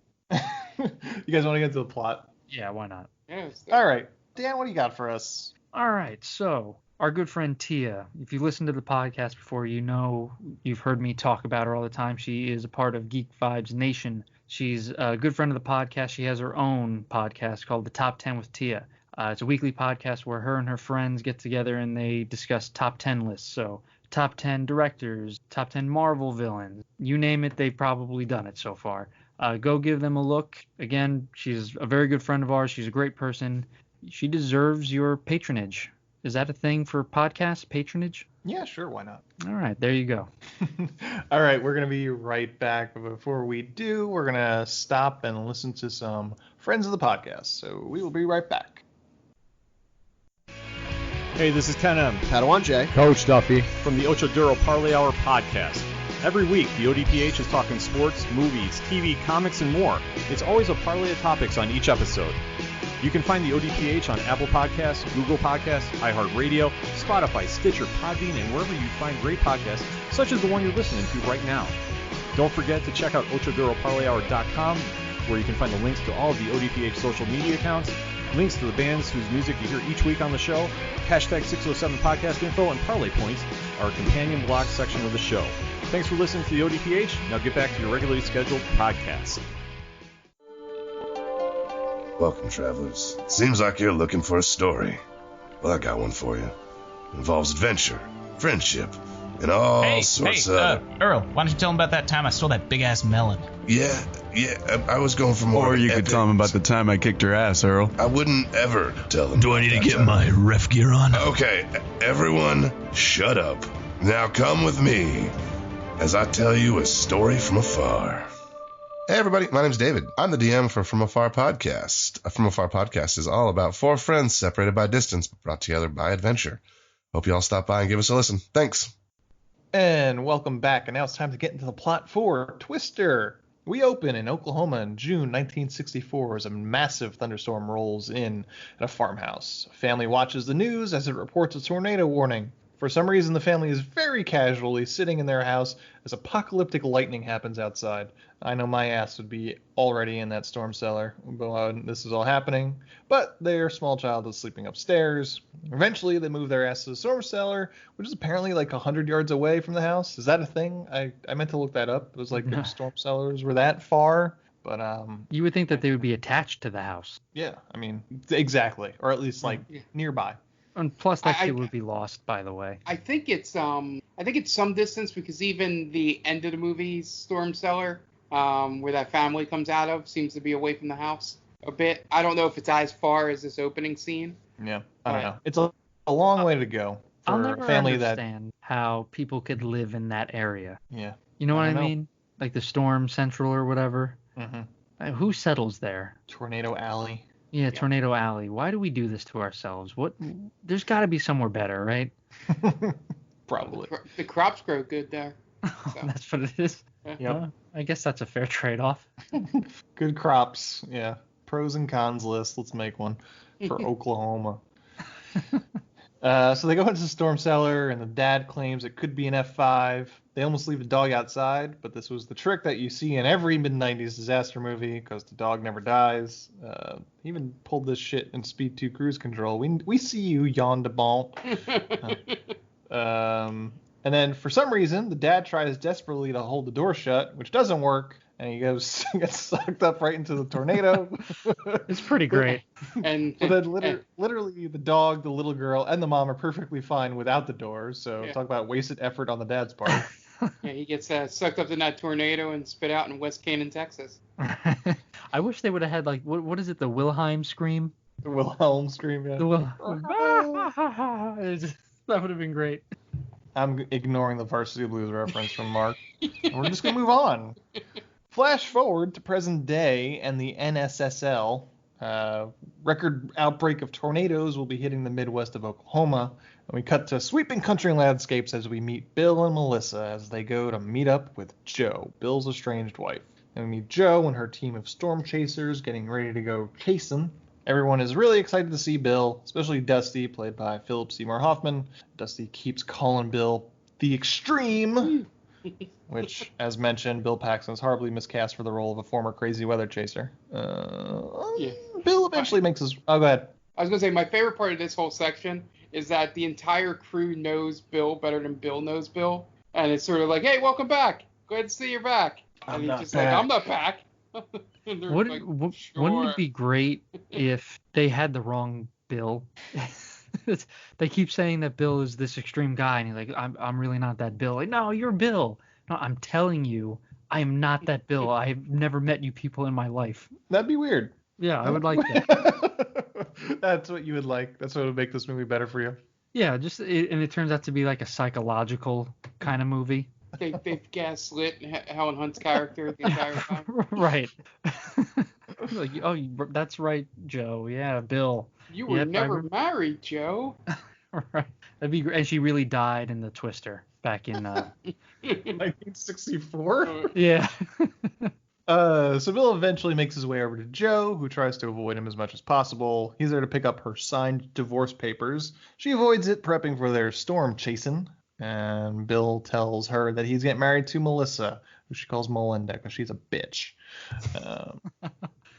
You guys want to get to the plot? Yeah, why not? Yeah, all right. Dan, what do you got for us? All right. So, our good friend Tia, if you listened to the podcast before, you've heard me talk about her all the time. She is a part of Geek Vibes Nation. She's a good friend of the podcast. She has her own podcast called The Top 10 with Tia. It's a weekly podcast where her and her friends get together and they discuss top 10 lists. So top 10 directors, top 10 Marvel villains, you name it, they've probably done it so far. Go give them a look. Again, she's a very good friend of ours. She's a great person. She deserves your patronage. Is that a thing for podcast patronage? Yeah, sure. Why not? All right, there you go. All right, we're going to be right back. But before we do, we're going to stop and listen to some friends of the podcast. So we will be right back. Hey, this is Ken M. Padawan J. Coach Duffy. from the Ocho Duro Parlay Hour podcast. Every week, the ODPH is talking sports, movies, TV, comics, and more. It's always a parlay of topics on each episode. You can find the ODPH on Apple Podcasts, Google Podcasts, iHeartRadio, Spotify, Stitcher, Podbean, and wherever you find great podcasts, such as the one you're listening to right now. Don't forget to check out OchoDuroParlayHour.com, where you can find the links to all of the ODPH social media accounts, links to the bands whose music you hear each week on the show, hashtag 607 podcast info, and parlay points, our companion blog section of the show. Thanks for listening to the ODPH. Now get back to your regularly scheduled podcast. Welcome, travelers. Seems like you're looking for a story. Well, I got one for you. It involves adventure, friendship, and all sorts of... Earl, why don't you tell him about that time I stole that big-ass melon? Yeah, I was going for more... Or you could tell him about the time I kicked your ass, Earl. I wouldn't ever tell them. Do I need to get my ref gear on? Okay, everyone, shut up. Now come with me as I tell you a story from afar. Hey everybody, my name's David. I'm the DM for From Afar Podcast. From Afar Podcast is all about four friends separated by distance but brought together by adventure. Hope you all stop by and give us a listen. Thanks. And welcome back. And now it's time to get into the plot for Twister. We open in Oklahoma in June 1964 as a massive thunderstorm rolls in at a farmhouse. A family watches the news as it reports a tornado warning. For some reason, the family is very casually sitting in their house as apocalyptic lightning happens outside. I know my ass would be already in that storm cellar while this is all happening, but their small child is sleeping upstairs. Eventually, they move their ass to the storm cellar, which is apparently like 100 yards away from the house. Is that a thing? I meant to look that up. It was like if storm cellars were that far, but You would think that they would be attached to the house. yeah, I mean, exactly, or at least like nearby. And plus, that kid would be lost, by the way. I think it's some distance because even the end of the movie's storm cellar, where that family comes out of, seems to be away from the house a bit. I don't know if it's as far as this opening scene. Yeah, I don't know. It's a long way to go for I'll never a family understand how people could live in that area. Yeah. You know what I know. mean? Like the Storm Central or whatever. Mm-hmm. Who settles there? Tornado Alley. Yeah, Tornado Alley. Why do we do this to ourselves? What? There's got to be somewhere better, right? Probably. The crops grow good there. So. That's what it is. Yep. I guess that's a fair trade-off. Good crops. Yeah. Pros and cons list. Let's make one for Oklahoma. So they go into the storm cellar, and the dad claims it could be an F5. They almost leave the dog outside, but this was the trick that you see in every mid-90s disaster movie, because the dog never dies. He even pulled this shit in Speed 2 Cruise Control. We see you, Jan de Bon. And then, for some reason, the dad tries desperately to hold the door shut, which doesn't work, and he gets sucked up right into the tornado. It's pretty great. And But then literally the dog, the little girl, and the mom are perfectly fine without the door. So talk about wasted effort on the dad's part. yeah, he gets sucked up in that tornado and spit out in West Canaan, Texas. I wish they would have had, like, what is it, the Wilhelm scream? The Wilhelm scream, yeah. That would have been great. I'm ignoring the Varsity Blues reference from Mark. We're just going to move on. Flash forward to present day, and the NSSL record outbreak of tornadoes will be hitting the Midwest of Oklahoma. And we cut to sweeping country landscapes as we meet Bill and Melissa as they go to meet up with Joe, Bill's estranged wife. And we meet Joe and her team of storm chasers getting ready to go chasing. Everyone is really excited to see Bill, especially Dusty, played by Philip Seymour Hoffman. Dusty keeps calling Bill the Extreme, which, as mentioned, Bill Paxton's horribly miscast for the role of a former crazy weather chaser. Bill eventually makes his... Oh, go ahead. I was going to say, my favorite part of this whole section is that the entire crew knows Bill better than Bill knows Bill. And it's sort of like, hey, welcome back. Glad to see you're back. And he's just like, I'm not back. Wouldn't it be great if they had the wrong Bill? They keep saying that Bill is this extreme guy, and he's like, I'm really not that Bill. Like, no, you're Bill. No, I'm telling you, I am not that Bill. I've never met you people in my life. That'd be weird. Yeah, I would like that. That's what you would like. That's what would make this movie better for you. Yeah, and it turns out to be like a psychological kind of movie. They've gaslit Helen Hunt's character the entire time. Right. Like, oh, that's right, Joe. Yeah, Bill. You were never married, Joe. Right. That'd be great. And she really died in the Twister back in 1964. Yeah. So Bill eventually makes his way over to Joe, who tries to avoid him as much as possible. He's there to pick up her signed divorce papers. She avoids it, prepping for their storm chasing. And Bill tells her that he's getting married to Melissa, who she calls Melinda because she's a bitch.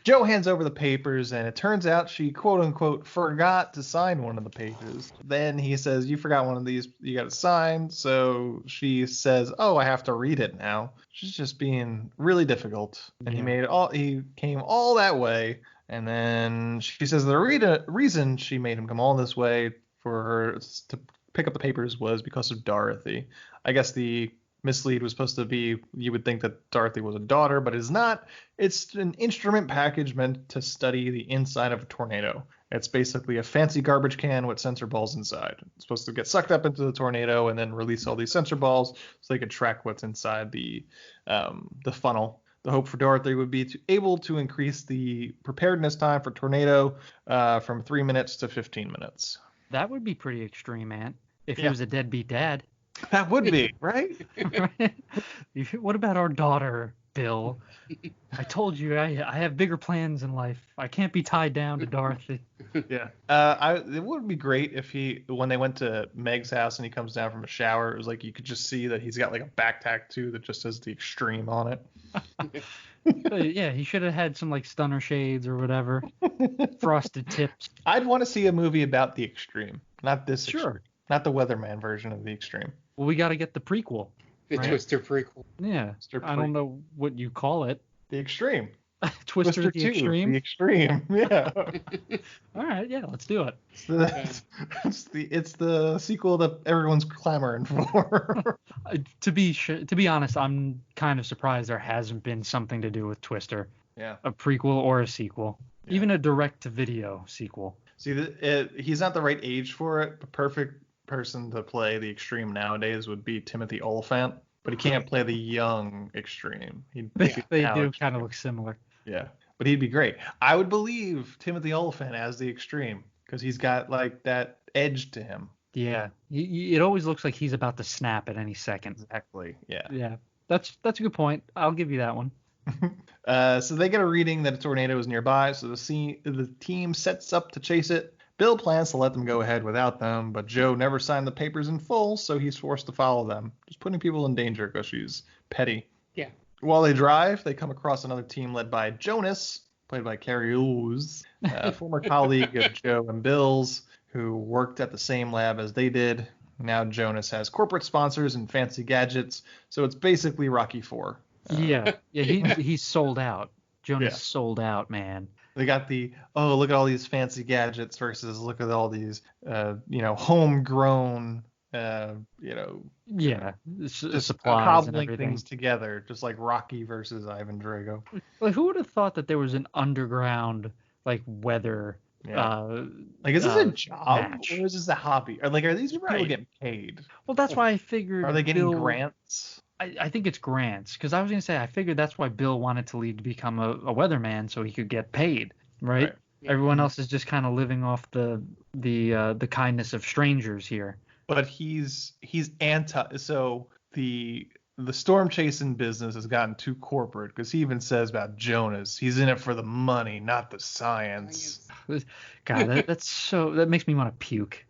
Joe hands over the papers, and it turns out she, quote-unquote, forgot to sign one of the pages. Then he says, you forgot one of these, you got to sign. So she says, oh, I have to read it now. She's just being really difficult. And he came all that way. And then she says the reason she made him come all this way for her to pick up the papers was because of Dorothy. I guess the mislead was supposed to be, you would think that Dorothy was a daughter, but it's not. It's an instrument package meant to study the inside of a tornado. It's basically a fancy garbage can with sensor balls inside. It's supposed to get sucked up into the tornado and then release all these sensor balls so they could track what's inside the funnel. The hope for Dorothy would be able to increase the preparedness time for tornado from 3 minutes to 15 minutes. That would be pretty extreme, Aunt, if he was a deadbeat dad. That would be, right? What about our daughter, Bill? I told you I have bigger plans in life. I can't be tied down to Dorothy. Yeah. It would be great if when they went to Meg's house and he comes down from a shower, it was like you could just see that he's got like a back tattoo that just says the extreme on it. Yeah, he should have had some like stunner shades or whatever. Frosted tips. I'd want to see a movie about the extreme, not this. Sure. Extreme, not the Weatherman version of the extreme. Well, we got to get the prequel. The Twister prequel. Yeah. I don't know what you call it. The extreme. Twister the 2, Extreme. The extreme. Yeah. All right. Yeah. Let's do it. It's the sequel that everyone's clamoring for. To be honest, I'm kind of surprised there hasn't been something to do with Twister. Yeah. A prequel or a sequel, even a direct-to-video sequel. See, he's not the right age for it. The perfect person to play the extreme nowadays would be Timothy Olyphant, but he can't play the young extreme. They do kind of look similar. Yeah, but he'd be great. I would believe Timothy Olyphant as the extreme because he's got like that edge to him. Yeah, it always looks like he's about to snap at any second. Exactly. Yeah. Yeah, that's a good point. I'll give you that one. So they get a reading that a tornado is nearby, so the team sets up to chase it. Bill plans to let them go ahead without them, but Joe never signed the papers in full, so he's forced to follow them, just putting people in danger because she's petty. Yeah. While they drive, they come across another team led by Jonas, played by Cary Elwes, a former colleague of Joe and Bill's, who worked at the same lab as they did. Now Jonas has corporate sponsors and fancy gadgets, so it's basically Rocky IV. Yeah, he's sold out. Jonas sold out, man. They got look at all these fancy gadgets versus look at all these, homegrown, supplies cobbling and everything. things together, just like Rocky versus Ivan Drago. Like, who would have thought that there was an underground like weather? Yeah. Is this a job match? or is this a hobby? Or are these people getting paid? Well, that's why I figured. Are they getting grants? I think it's grants, because I was gonna say I figured that's why Bill wanted to leave to become a weatherman so he could get paid, right? Everyone else is just kind of living off the kindness of strangers here. But he's anti. So the storm chasing business has gotten too corporate because he even says about Jonas, he's in it for the money, not the science. God, that makes me want to puke.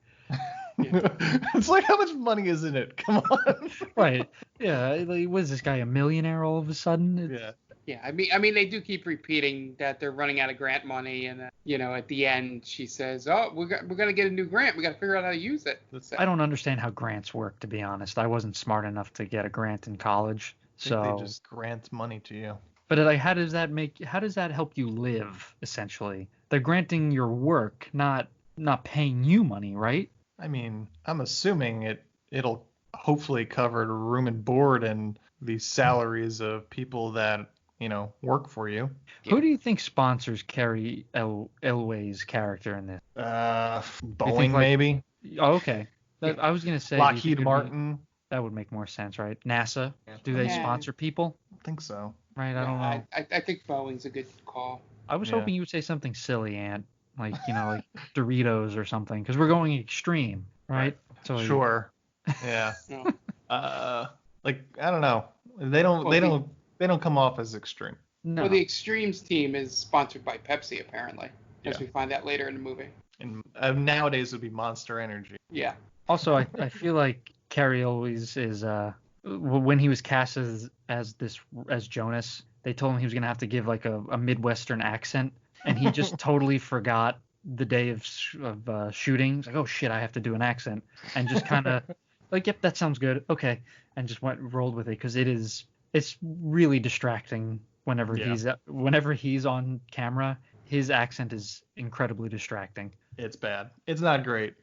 It's like, how much money is in it? Come on. Right. Yeah. Like, was this guy a millionaire all of a sudden? Yeah. Yeah. I mean, they do keep repeating that they're running out of grant money, and at the end she says, "Oh, we're gonna get a new grant. We got to figure out how to use it." I don't understand how grants work, to be honest. I wasn't smart enough to get a grant in college, so they just grant money to you. But like, how does that help you live? Essentially, they're granting your work, not paying you money, right? I mean, I'm assuming it'll hopefully cover room and board and the salaries of people that, work for you. Who do you think sponsors Cary Elwes' character in this? Boeing, maybe? Oh, okay. I was going to say... Lockheed Martin. That would make more sense, right? NASA? Do they Yeah. sponsor people? I think so. Right, I don't know. I think Boeing's a good call. I was hoping you would say something silly, Ant. Like, like Doritos or something. Because we're going extreme, right? So Sure. Yeah. No. I don't know. They don't come off as extreme. No. Well, the Extremes team is sponsored by Pepsi, apparently. As Yeah. we find that later in the movie. And nowadays it would be Monster Energy. Yeah. Also, I feel like Cary Elwes is when he was cast as Jonas, they told him he was gonna have to give like a Midwestern accent, and he just totally forgot the day of shooting. He's like, oh shit, I have to do an accent, and just kind of like, yep, that sounds good, okay, and just rolled with it because it's really distracting whenever he's on camera. His accent is incredibly distracting. It's bad. It's not great.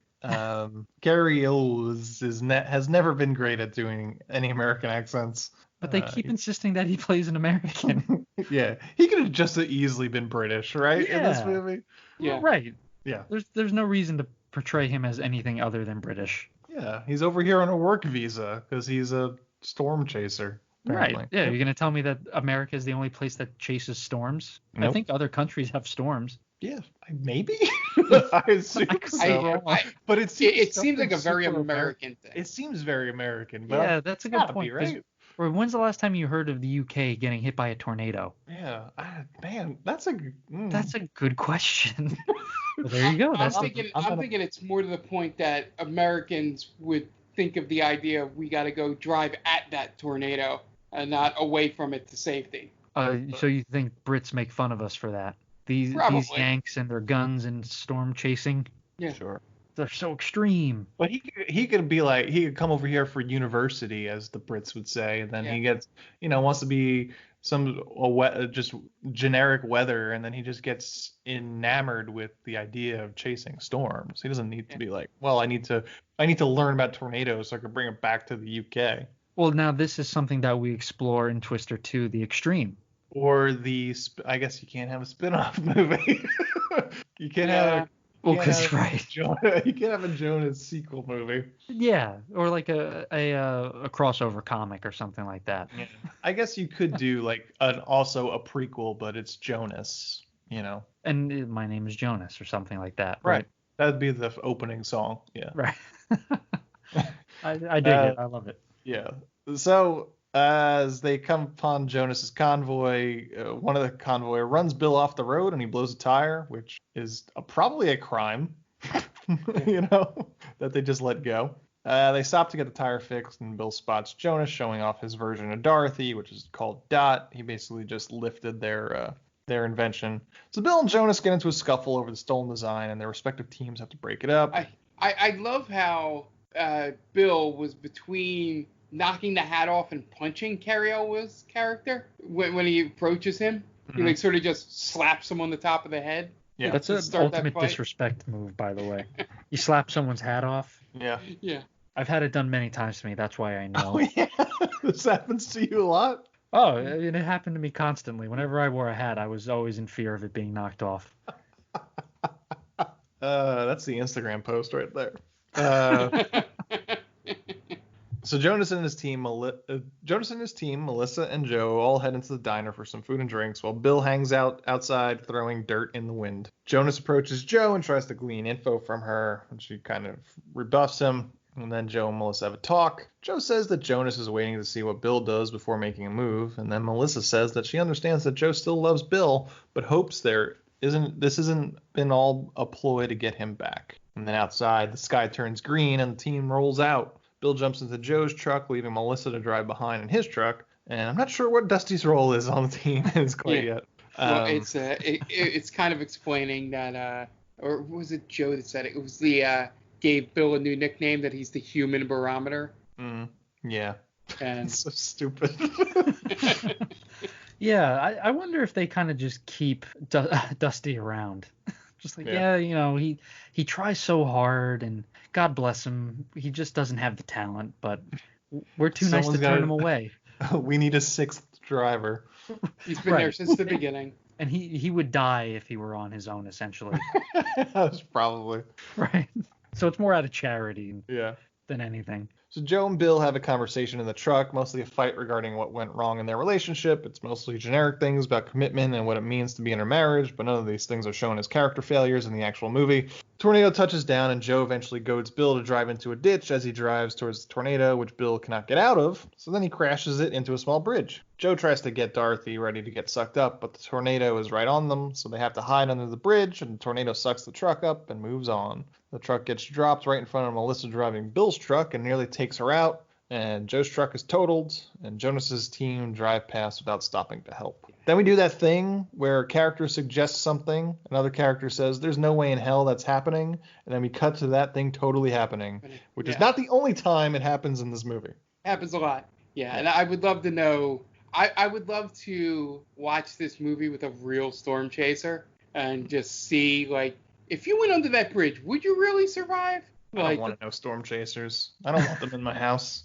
Cary Elwes has never been great at doing any American accents. But they keep insisting that he plays an American. Yeah, he could have just easily been British, right? In this movie. Yeah. Right. Yeah. There's no reason to portray him as anything other than British. Yeah, he's over here on a work visa because he's a storm chaser. Apparently. Right. Yeah, you're gonna tell me that America is the only place that chases storms? Nope. I think other countries have storms. Yeah, maybe. I assume so. But it seems like a very super American thing. It seems very American. But Yeah, that's a good gotta point. be, right? Or when's the last time you heard of the UK getting hit by a tornado? Yeah, man, that's a good question. Well, there you go. I'm thinking it's more to the point that Americans would think of the idea of we got to go drive at that tornado and not away from it to safety. So you think Brits make fun of us for that? These Yanks and their guns and storm chasing? Yeah, sure. They're so extreme. But he could be like, he could come over here for university, as the Brits would say, and then he gets, wants to be just generic weather, and then he just gets enamored with the idea of chasing storms. He doesn't need to be like, well, I need to learn about tornadoes so I can bring it back to the UK. Well, now this is something that we explore in Twister 2, The Extreme. Or I guess you can't have a spin-off movie. You can't have. Well, because right. You can't have a Jonas sequel movie. Yeah, or like a crossover comic or something like that. Yeah. I guess you could do like also a prequel, but it's Jonas, And my name is Jonas or something like that. Right. That'd be the opening song. Yeah. Right. I dig it. I love it. Yeah. So as they come upon Jonas's convoy, one of the convoy runs Bill off the road and he blows a tire, which is probably a crime, that they just let go. They stop to get the tire fixed, and Bill spots Jonas showing off his version of Dorothy, which is called Dot. He basically just lifted their invention. So Bill and Jonas get into a scuffle over the stolen design, and their respective teams have to break it up. I love how Bill was between knocking the hat off and punching Cary Elwes' character when he approaches him. Mm-hmm. He sort of just slaps him on the top of the head. Yeah, that's an ultimate disrespect move, by the way. You slap someone's hat off. Yeah. Yeah. I've had it done many times to me. That's why I know. Oh yeah, this happens to you a lot. Oh, it happened to me constantly. Whenever I wore a hat, I was always in fear of it being knocked off. That's the Instagram post right there. So Jonas and his team, Melissa and Joe all head into the diner for some food and drinks, while Bill hangs out outside throwing dirt in the wind. Jonas approaches Joe and tries to glean info from her, and she kind of rebuffs him. And then Joe and Melissa have a talk. Joe says that Jonas is waiting to see what Bill does before making a move, and then Melissa says that she understands that Joe still loves Bill, but hopes this isn't been all a ploy to get him back. And then outside, the sky turns green and the team rolls out. Bill jumps into Joe's truck, leaving Melissa to drive behind in his truck. And I'm not sure what Dusty's role is on the team quite yet. Well, it's kind of explaining that, or was it Joe that said it? It was gave Bill a new nickname, that he's the human barometer. Yeah. And it's so stupid. Yeah, I wonder if they kind of just keep Dusty around. Just like, he tries so hard, and God bless him, he just doesn't have the talent, but we're too nice to turn him away. We need a sixth driver. He's been there since the beginning. And he would die if he were on his own, essentially. That's probably. Right. So it's more out of charity Yeah. than anything. So Joe and Bill have a conversation in the truck, mostly a fight regarding what went wrong in their relationship. It's mostly generic things about commitment and what it means to be in a marriage, but none of these things are shown as character failures in the actual movie. Tornado touches down, and Joe eventually goads Bill to drive into a ditch as he drives towards the tornado, which Bill cannot get out of, so then he crashes it into a small bridge. Joe tries to get Dorothy ready to get sucked up, but the tornado is right on them, so they have to hide under the bridge, and the tornado sucks the truck up and moves on. The truck gets dropped right in front of Melissa driving Bill's truck and nearly takes her out, and Joe's truck is totaled, and Jonas's team drive past without stopping to help. Then we do that thing where a character suggests something, another character says, there's no way in hell that's happening, and then we cut to that thing totally happening, which is not the only time it happens in this movie. Happens a lot. Yeah, and I would love to know, I would love to watch this movie with a real storm chaser and just see, like, if you went under that bridge, would you really survive? I don't want to know storm chasers. I don't want them in my house.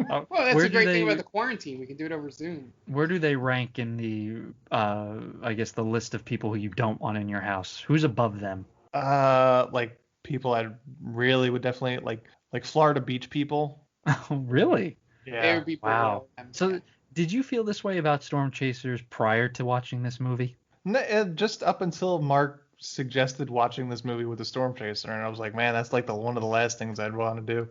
Well, that's a great thing about the quarantine. We can do it over Zoom. Where do they rank in the, I guess, the list of people who you don't want in your house? Who's above them? Like people I really would definitely like Florida beach people. Oh, really? Yeah. They would be wow. So, did you feel this way about storm chasers prior to watching this movie? No, just up until Mark suggested watching this movie with a storm chaser, and I was like, man, that's like one of the last things I'd want to do.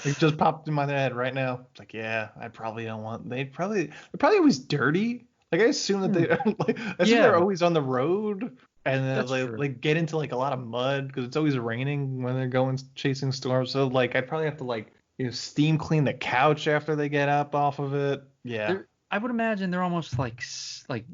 It just popped in my head right now. It's like, yeah, I probably don't want. They're probably always dirty. Like I assume that they're always on the road, and they like get into like a lot of mud because it's always raining when they're going chasing storms. So like I'd probably have to like steam clean the couch after they get up off of it. Yeah. I would imagine they're almost like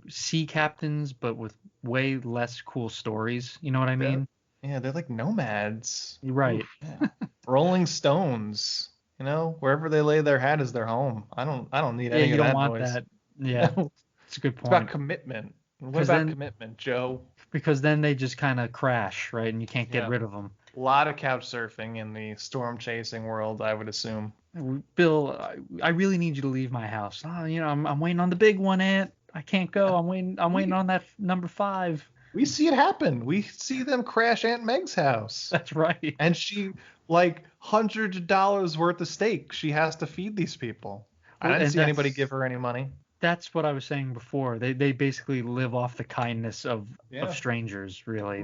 sea captains, but with way less cool stories. You know what I mean? Yeah, they're like nomads. Right. Yeah. Rolling Stones. You know, wherever they lay their hat is their home. I don't need any of that noise. Yeah, you don't want that. Yeah, it's a good point. It's about commitment. What about commitment, Joe? Because then they just kind of crash, right? And you can't get rid of them. A lot of couch surfing in the storm chasing world, I would assume. Bill, I really need you to leave my house. Oh, I'm waiting on the big one, Aunt. I can't go. I'm waiting on that number 5. We see it happen. We see them crash Aunt Meg's house. That's right. And she, like, hundreds of dollars worth of steak she has to feed these people. I didn't see anybody give her any money. That's what I was saying before. They basically live off the kindness of strangers, really.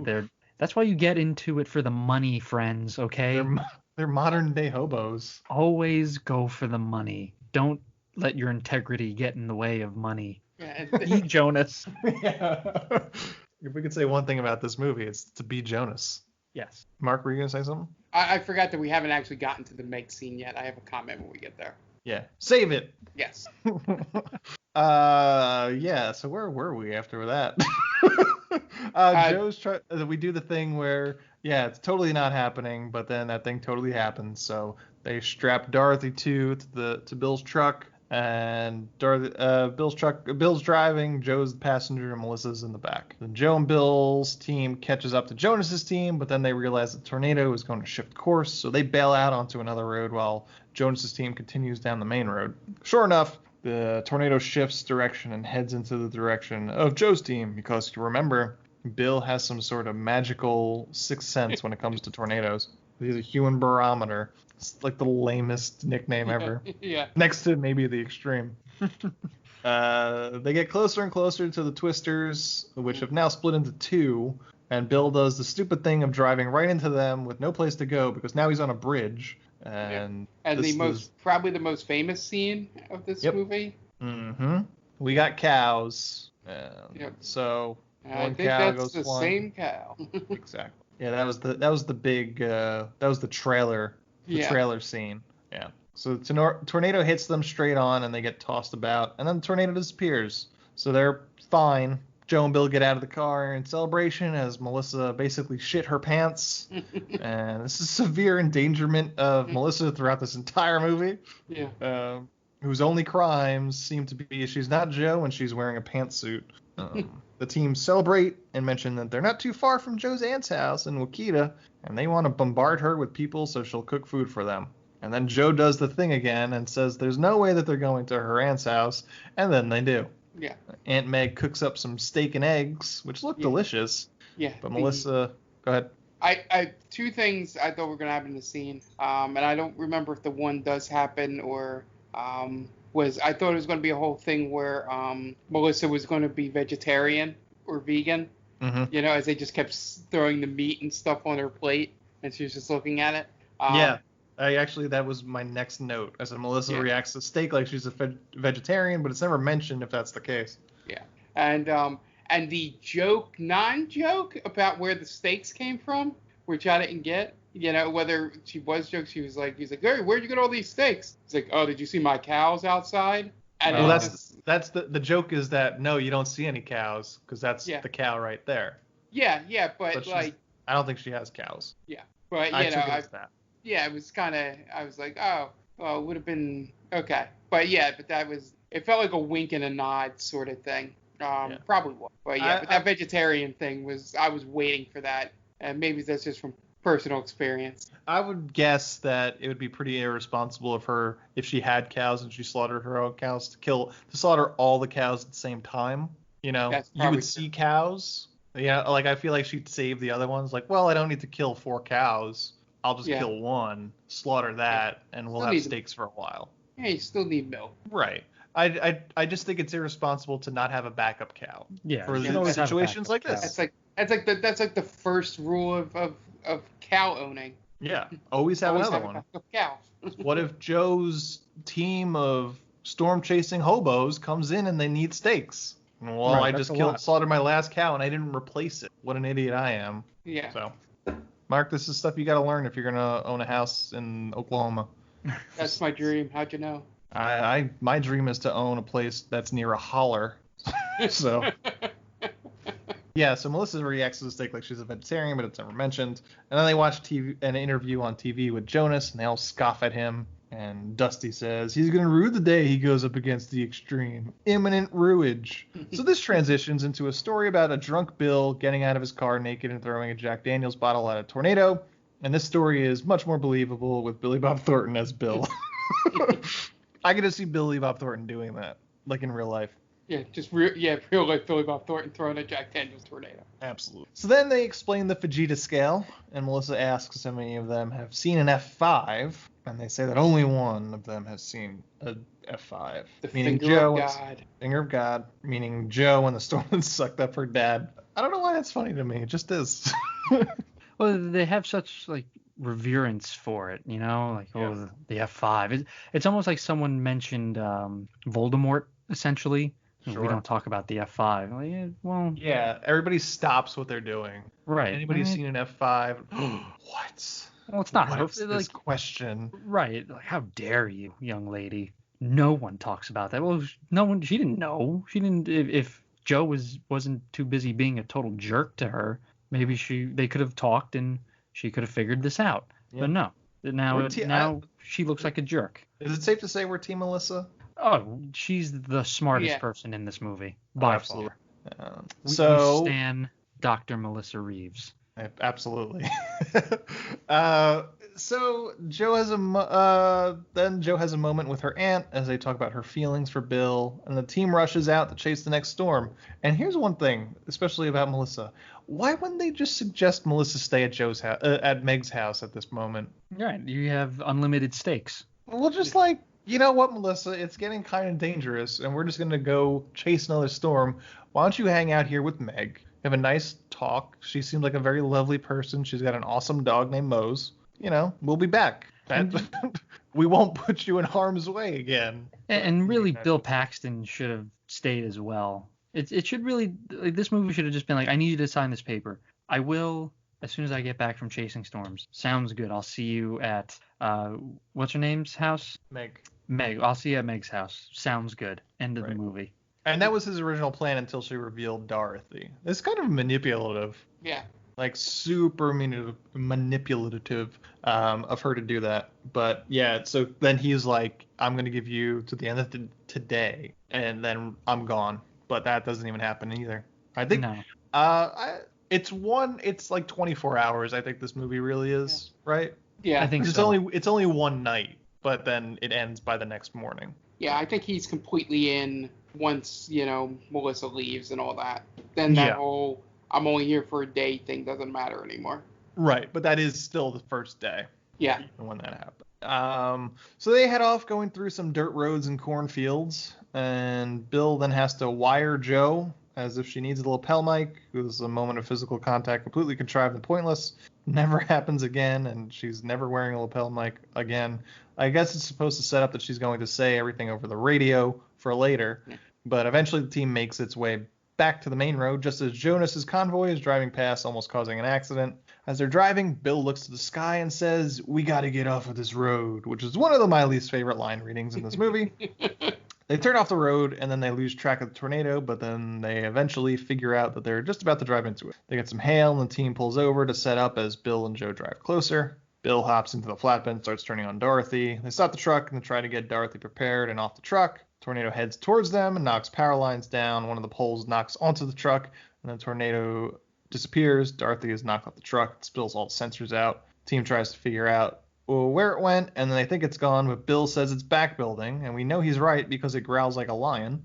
That's why you get into it for the money, friends, okay? They're modern day hobos. Always go for the money. Don't let your integrity get in the way of money. Be Jonas. Yeah. If we could say one thing about this movie, it's to be Jonas. Yes. Mark, were you going to say something? I forgot that we haven't actually gotten to the Meg scene yet. I have a comment when we get there. Yeah. Save it. Yes. Yeah, so where were we after that? We do the thing where, it's totally not happening, but then that thing totally happens. So they strap Dorothy to Bill's truck, and Bill's driving, Joe's the passenger, and Melissa's in the back. Then Joe and Bill's team catches up to Jonas's team, but then they realize the tornado is going to shift course, so they bail out onto another road while Jonas's team continues down the main road. Sure enough, the tornado shifts direction and heads into the direction of Joe's team, because you remember, Bill has some sort of magical sixth sense when it comes to tornadoes. He's a human barometer. It's like the lamest nickname ever. Yeah. Next to maybe the Extreme. They get closer and closer to the Twisters, which have now split into 2, and Bill does the stupid thing of driving right into them with no place to go because now he's on a bridge. And probably the most famous scene of this movie. Mm-hmm. We got cows. So I think that's the same cow. Exactly. Yeah, that was the big that was the trailer trailer scene. Yeah. So the tornado hits them straight on and they get tossed about, and then the tornado disappears. So they're fine. Joe and Bill get out of the car in celebration as Melissa basically shit her pants. And this is severe endangerment of Melissa throughout this entire movie. Yeah. Whose only crimes seem to be she's not Joe and she's wearing a pantsuit. The team celebrate and mention that they're not too far from Joe's aunt's house in Wakita, and they want to bombard her with people so she'll cook food for them. And then Joe does the thing again and says there's no way that they're going to her aunt's house, and then they do. Yeah. Aunt Meg cooks up some steak and eggs, which look delicious. Yeah. But Melissa, go ahead. I two things I thought were going to happen in the scene, and I don't remember if the one does happen or I thought it was going to be a whole thing where Melissa was going to be vegetarian or vegan, you know, as they just kept throwing the meat and stuff on her plate, and she was just looking at it. That was my next note. I said Melissa reacts to steak like she's a vegetarian, but it's never mentioned if that's the case. Yeah, and the non-joke about where the steaks came from, which I didn't get. You know, whether she was joke, he's like, hey, where'd you get all these steaks? He's like, oh, did you see my cows outside? And that's the joke is that no, you don't see any cows because that's the cow right there. Yeah, but like, I don't think she has cows. Yeah, but it was kind of, I was like, oh, well, it would have been okay, but it felt like a wink and a nod sort of thing. Probably was, but but that vegetarian thing I was waiting for that, and maybe that's just from personal experience. I would guess that it would be pretty irresponsible of her if she had cows and she slaughtered her own cows to slaughter all the cows at the same time. You know, you would see cows. Yeah, like I feel like she'd save the other ones. Like, well, I don't need to kill 4 cows. I'll just kill one, slaughter that, and we'll have steaks for a while. Yeah, you still need milk. Right. I just think it's irresponsible to not have a backup cow. Yeah. For situations like this. That's like the first rule of cow owning. Yeah. Always have another one. Cow. What if Joe's team of storm chasing hobos comes in and they need steaks? Well, I just slaughtered my last cow and I didn't replace it. What an idiot I am. Yeah. So, Mark, this is stuff you got to learn if you're gonna own a house in Oklahoma. That's my dream. How'd you know? My dream is to own a place that's near a holler. So so Melissa reacts to the steak like she's a vegetarian, but it's never mentioned. And then they watch an interview on TV with Jonas, and they all scoff at him. And Dusty says he's going to rue the day he goes up against the extreme. Imminent rueage. So this transitions into a story about a drunk Bill getting out of his car naked and throwing a Jack Daniels bottle at a tornado. And this story is much more believable with Billy Bob Thornton as Bill. I get to see Billy Bob Thornton doing that, like in real life. Yeah, real life Billy Bob Thornton throwing a Jack Daniels tornado. Absolutely. So then they explain the Vegeta scale, and Melissa asks how many of them have seen an F5, and they say that only one of them has seen a F5. Meaning Joe. Of God. Finger of God, meaning Joe when the storm sucked up her dad. I don't know why that's funny to me. It just is. Well, they have such like reverence for it, you know, like the F5. It's almost like someone mentioned Voldemort, essentially. Sure. We don't talk about the F5. Everybody stops what they're doing. Right. Anybody seen an F5? What? Well, it's not What's this question. Right. Like, how dare you, young lady? No one talks about that. Well, no one. She didn't know. She didn't. If Joe wasn't too busy being a total jerk to her, maybe they could have talked and she could have figured this out. Yeah. But no. Now she looks like a jerk. Is it safe to say we're Team Melissa? Oh, she's the smartest person in this movie by far. We stan Dr. Melissa Reeves. Absolutely. So Joe has a moment with her aunt as they talk about her feelings for Bill, and the team rushes out to chase the next storm. And here's one thing, especially about Melissa: why wouldn't they just suggest Melissa stay at Joe's house, at Meg's house at this moment? Right, you have unlimited stakes. Well, just like, you know what, Melissa, it's getting kind of dangerous, and we're just gonna go chase another storm. Why don't you hang out here with Meg? Have a nice talk. She seems like a very lovely person. She's got an awesome dog named Mose. You know, we'll be back. We won't put you in harm's way again. And really, Bill Paxton should have stayed as well. It should really, like, this movie should have just been like, I need you to sign this paper. I will as soon as I get back from chasing storms. Sounds good. I'll see you at what's her name's house? Meg. I'll see you at Meg's house. Sounds good. End of the movie. And that was his original plan until she revealed Dorothy. It's kind of manipulative. Yeah. Like super manipulative of her to do that. But yeah, so then he's like, I'm going to give you to the end of today, and then I'm gone. But that doesn't even happen either. I think it's like 24 hours, I think this movie really is, right? Yeah. I think It's so. only one night, but then it ends by the next morning. Yeah, I think he's completely in once, Melissa leaves and all that. Then that Yeah. whole I'm only here for a day thing doesn't matter anymore. Right, but that is still the first day. Yeah. When that happened. So they head off going through some dirt roads and cornfields, and Bill then has to wire Joe as if she needs a lapel mic. It was a moment of physical contact completely contrived and pointless. Never happens again, and she's never wearing a lapel mic again. I guess it's supposed to set up that she's going to say everything over the radio for later, but eventually the team makes its way back to the main road just as Jonas's convoy is driving past, almost causing an accident. As they're driving, Bill looks to the sky and says, "We got to get off of this road," which is one of my least favorite line readings in this movie. They turn off the road and then they lose track of the tornado, but then they eventually figure out that they're just about to drive into it. They get some hail and the team pulls over to set up as Bill and Joe drive closer. Bill hops into the flatbed and starts turning on Dorothy. They stop the truck and try to get Dorothy prepared and off the truck. Tornado heads towards them and knocks power lines down. One of the poles knocks onto the truck and the tornado disappears. Dorothy is knocked off the truck. It spills all the sensors out. Team tries to figure out where it went, and then they think it's gone, but Bill says it's back building, and we know he's right because it growls like a lion.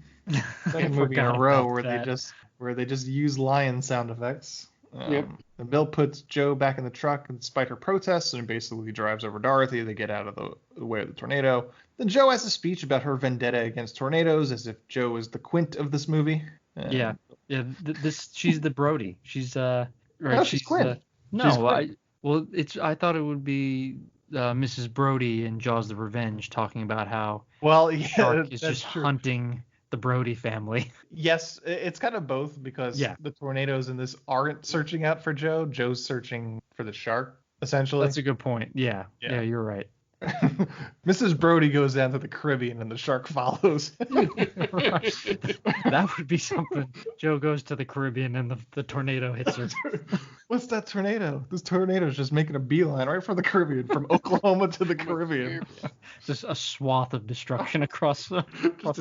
Second movie in a row where they just use lion sound effects. And Bill puts Joe back in the truck, and despite her protests, and basically drives over Dorothy. They get out of the way of the tornado. Then Joe has a speech about her vendetta against tornadoes, as if Joe is the Quint of this movie. She's the Brody. She's right. No, she's Quint. I thought it would be Mrs. Brody in Jaws: The Revenge talking about how Shark is just hunting the Brody family. Yes, it's kind of both because the tornadoes in this aren't searching out for Joe. Joe's searching for the shark, essentially. That's a good point. Yeah, you're right. Mrs. Brody goes down to the Caribbean and the shark follows. That would be something. Joe goes to the Caribbean and the tornado hits her. What's that tornado? This tornado is just making a beeline right for the Caribbean, from Oklahoma to the Caribbean. Just a swath of destruction across the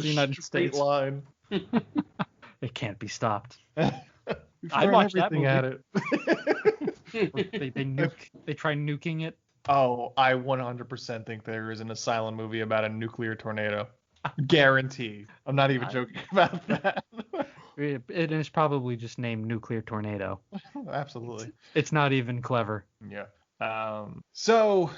United States. Line. It can't be stopped. I watched everything at it. They try nuking it. Oh, I 100% think there is an Asylum movie about a nuclear tornado. Guaranteed. I'm not even joking about that. It is probably just named Nuclear Tornado. Absolutely. It's not even clever. Yeah. So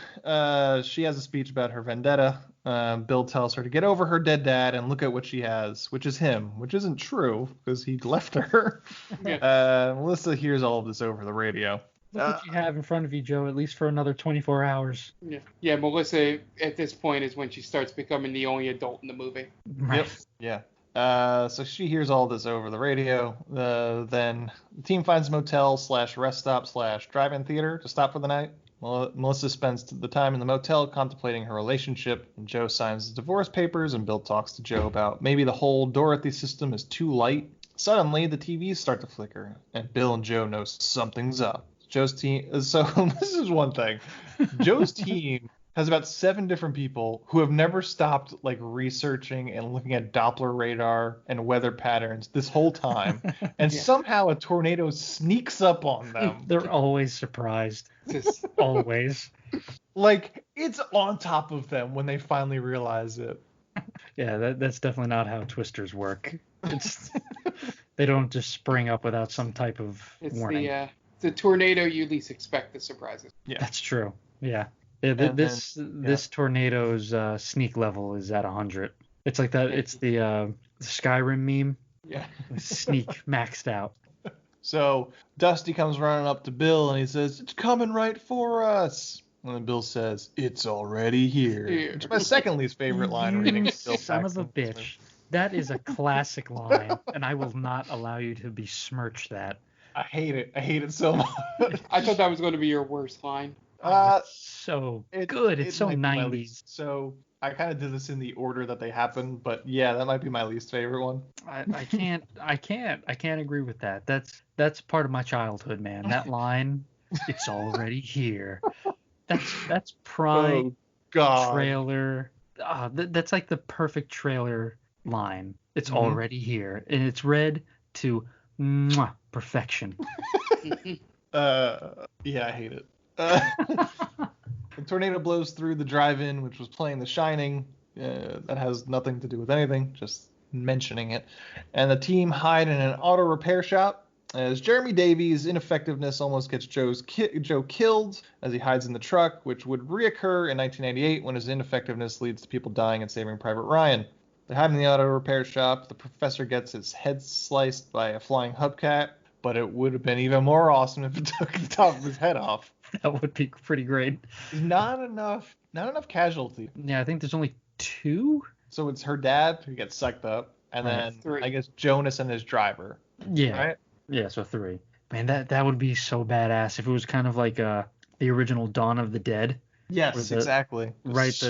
she has a speech about her vendetta. Bill tells her to get over her dead dad and look at what she has, which is him, which isn't true because he left her. Melissa hears all of this over the radio. Look what you have in front of you, Joe, at least for another 24 hours. Yeah, Melissa at this point is when she starts becoming the only adult in the movie. Right. Yep. Yeah. So she hears all this over the radio. Then the team finds a motel / rest stop / drive-in theater to stop for the night. Melissa spends the time in the motel contemplating her relationship. And Joe signs the divorce papers, and Bill talks to Joe about maybe the whole Dorothy system is too light. Suddenly, the TVs start to flicker, and Bill and Joe know something's up. Joe's team. So this is one thing. Joe's team has about 7 different people who have never stopped researching and looking at Doppler radar and weather patterns this whole time, and somehow a tornado sneaks up on them. They're always surprised. Always. It's on top of them when they finally realize it. Yeah, that's definitely not how twisters work. They don't just spring up without some type of warning. The tornado you least expect the surprises. Yeah, that's true. Yeah. This tornado's sneak level is at 100. It's like that. It's the Skyrim meme. Yeah. Sneak maxed out. So Dusty comes running up to Bill and he says, "It's coming right for us." And then Bill says, "It's already here." It's my second least favorite line reading. Bill Son of a bitch. That is a classic line, and I will not allow you to besmirch that. I hate it. I hate it so much. I thought that was going to be your worst line. It's so good. It's so 90s. So I kind of did this in the order that they happened, but yeah, that might be my least favorite one. I can't agree with that. That's part of my childhood, man. That line, "It's already here." That's prime trailer. That's like the perfect trailer line. It's already here, and it's read to perfection. Yeah, I hate it. The tornado blows through the drive-in, which was playing The Shining. That has nothing to do with anything, just mentioning it. And the team hide in an auto repair shop as Jeremy Davies' ineffectiveness almost gets Joe killed as he hides in the truck, which would reoccur in 1998 when his ineffectiveness leads to people dying and Saving Private Ryan. They hide in the auto repair shop. The professor gets his head sliced by a flying hubcap, but it would have been even more awesome if it took the top of his head off. That would be pretty great. Not enough casualty. Yeah, I think there's only 2. So it's her dad who gets sucked up, and then 3. I guess Jonas and his driver. Yeah. Right? Yeah, so 3. Man, that would be so badass if it was kind of like the original Dawn of the Dead. Yes, exactly. Right.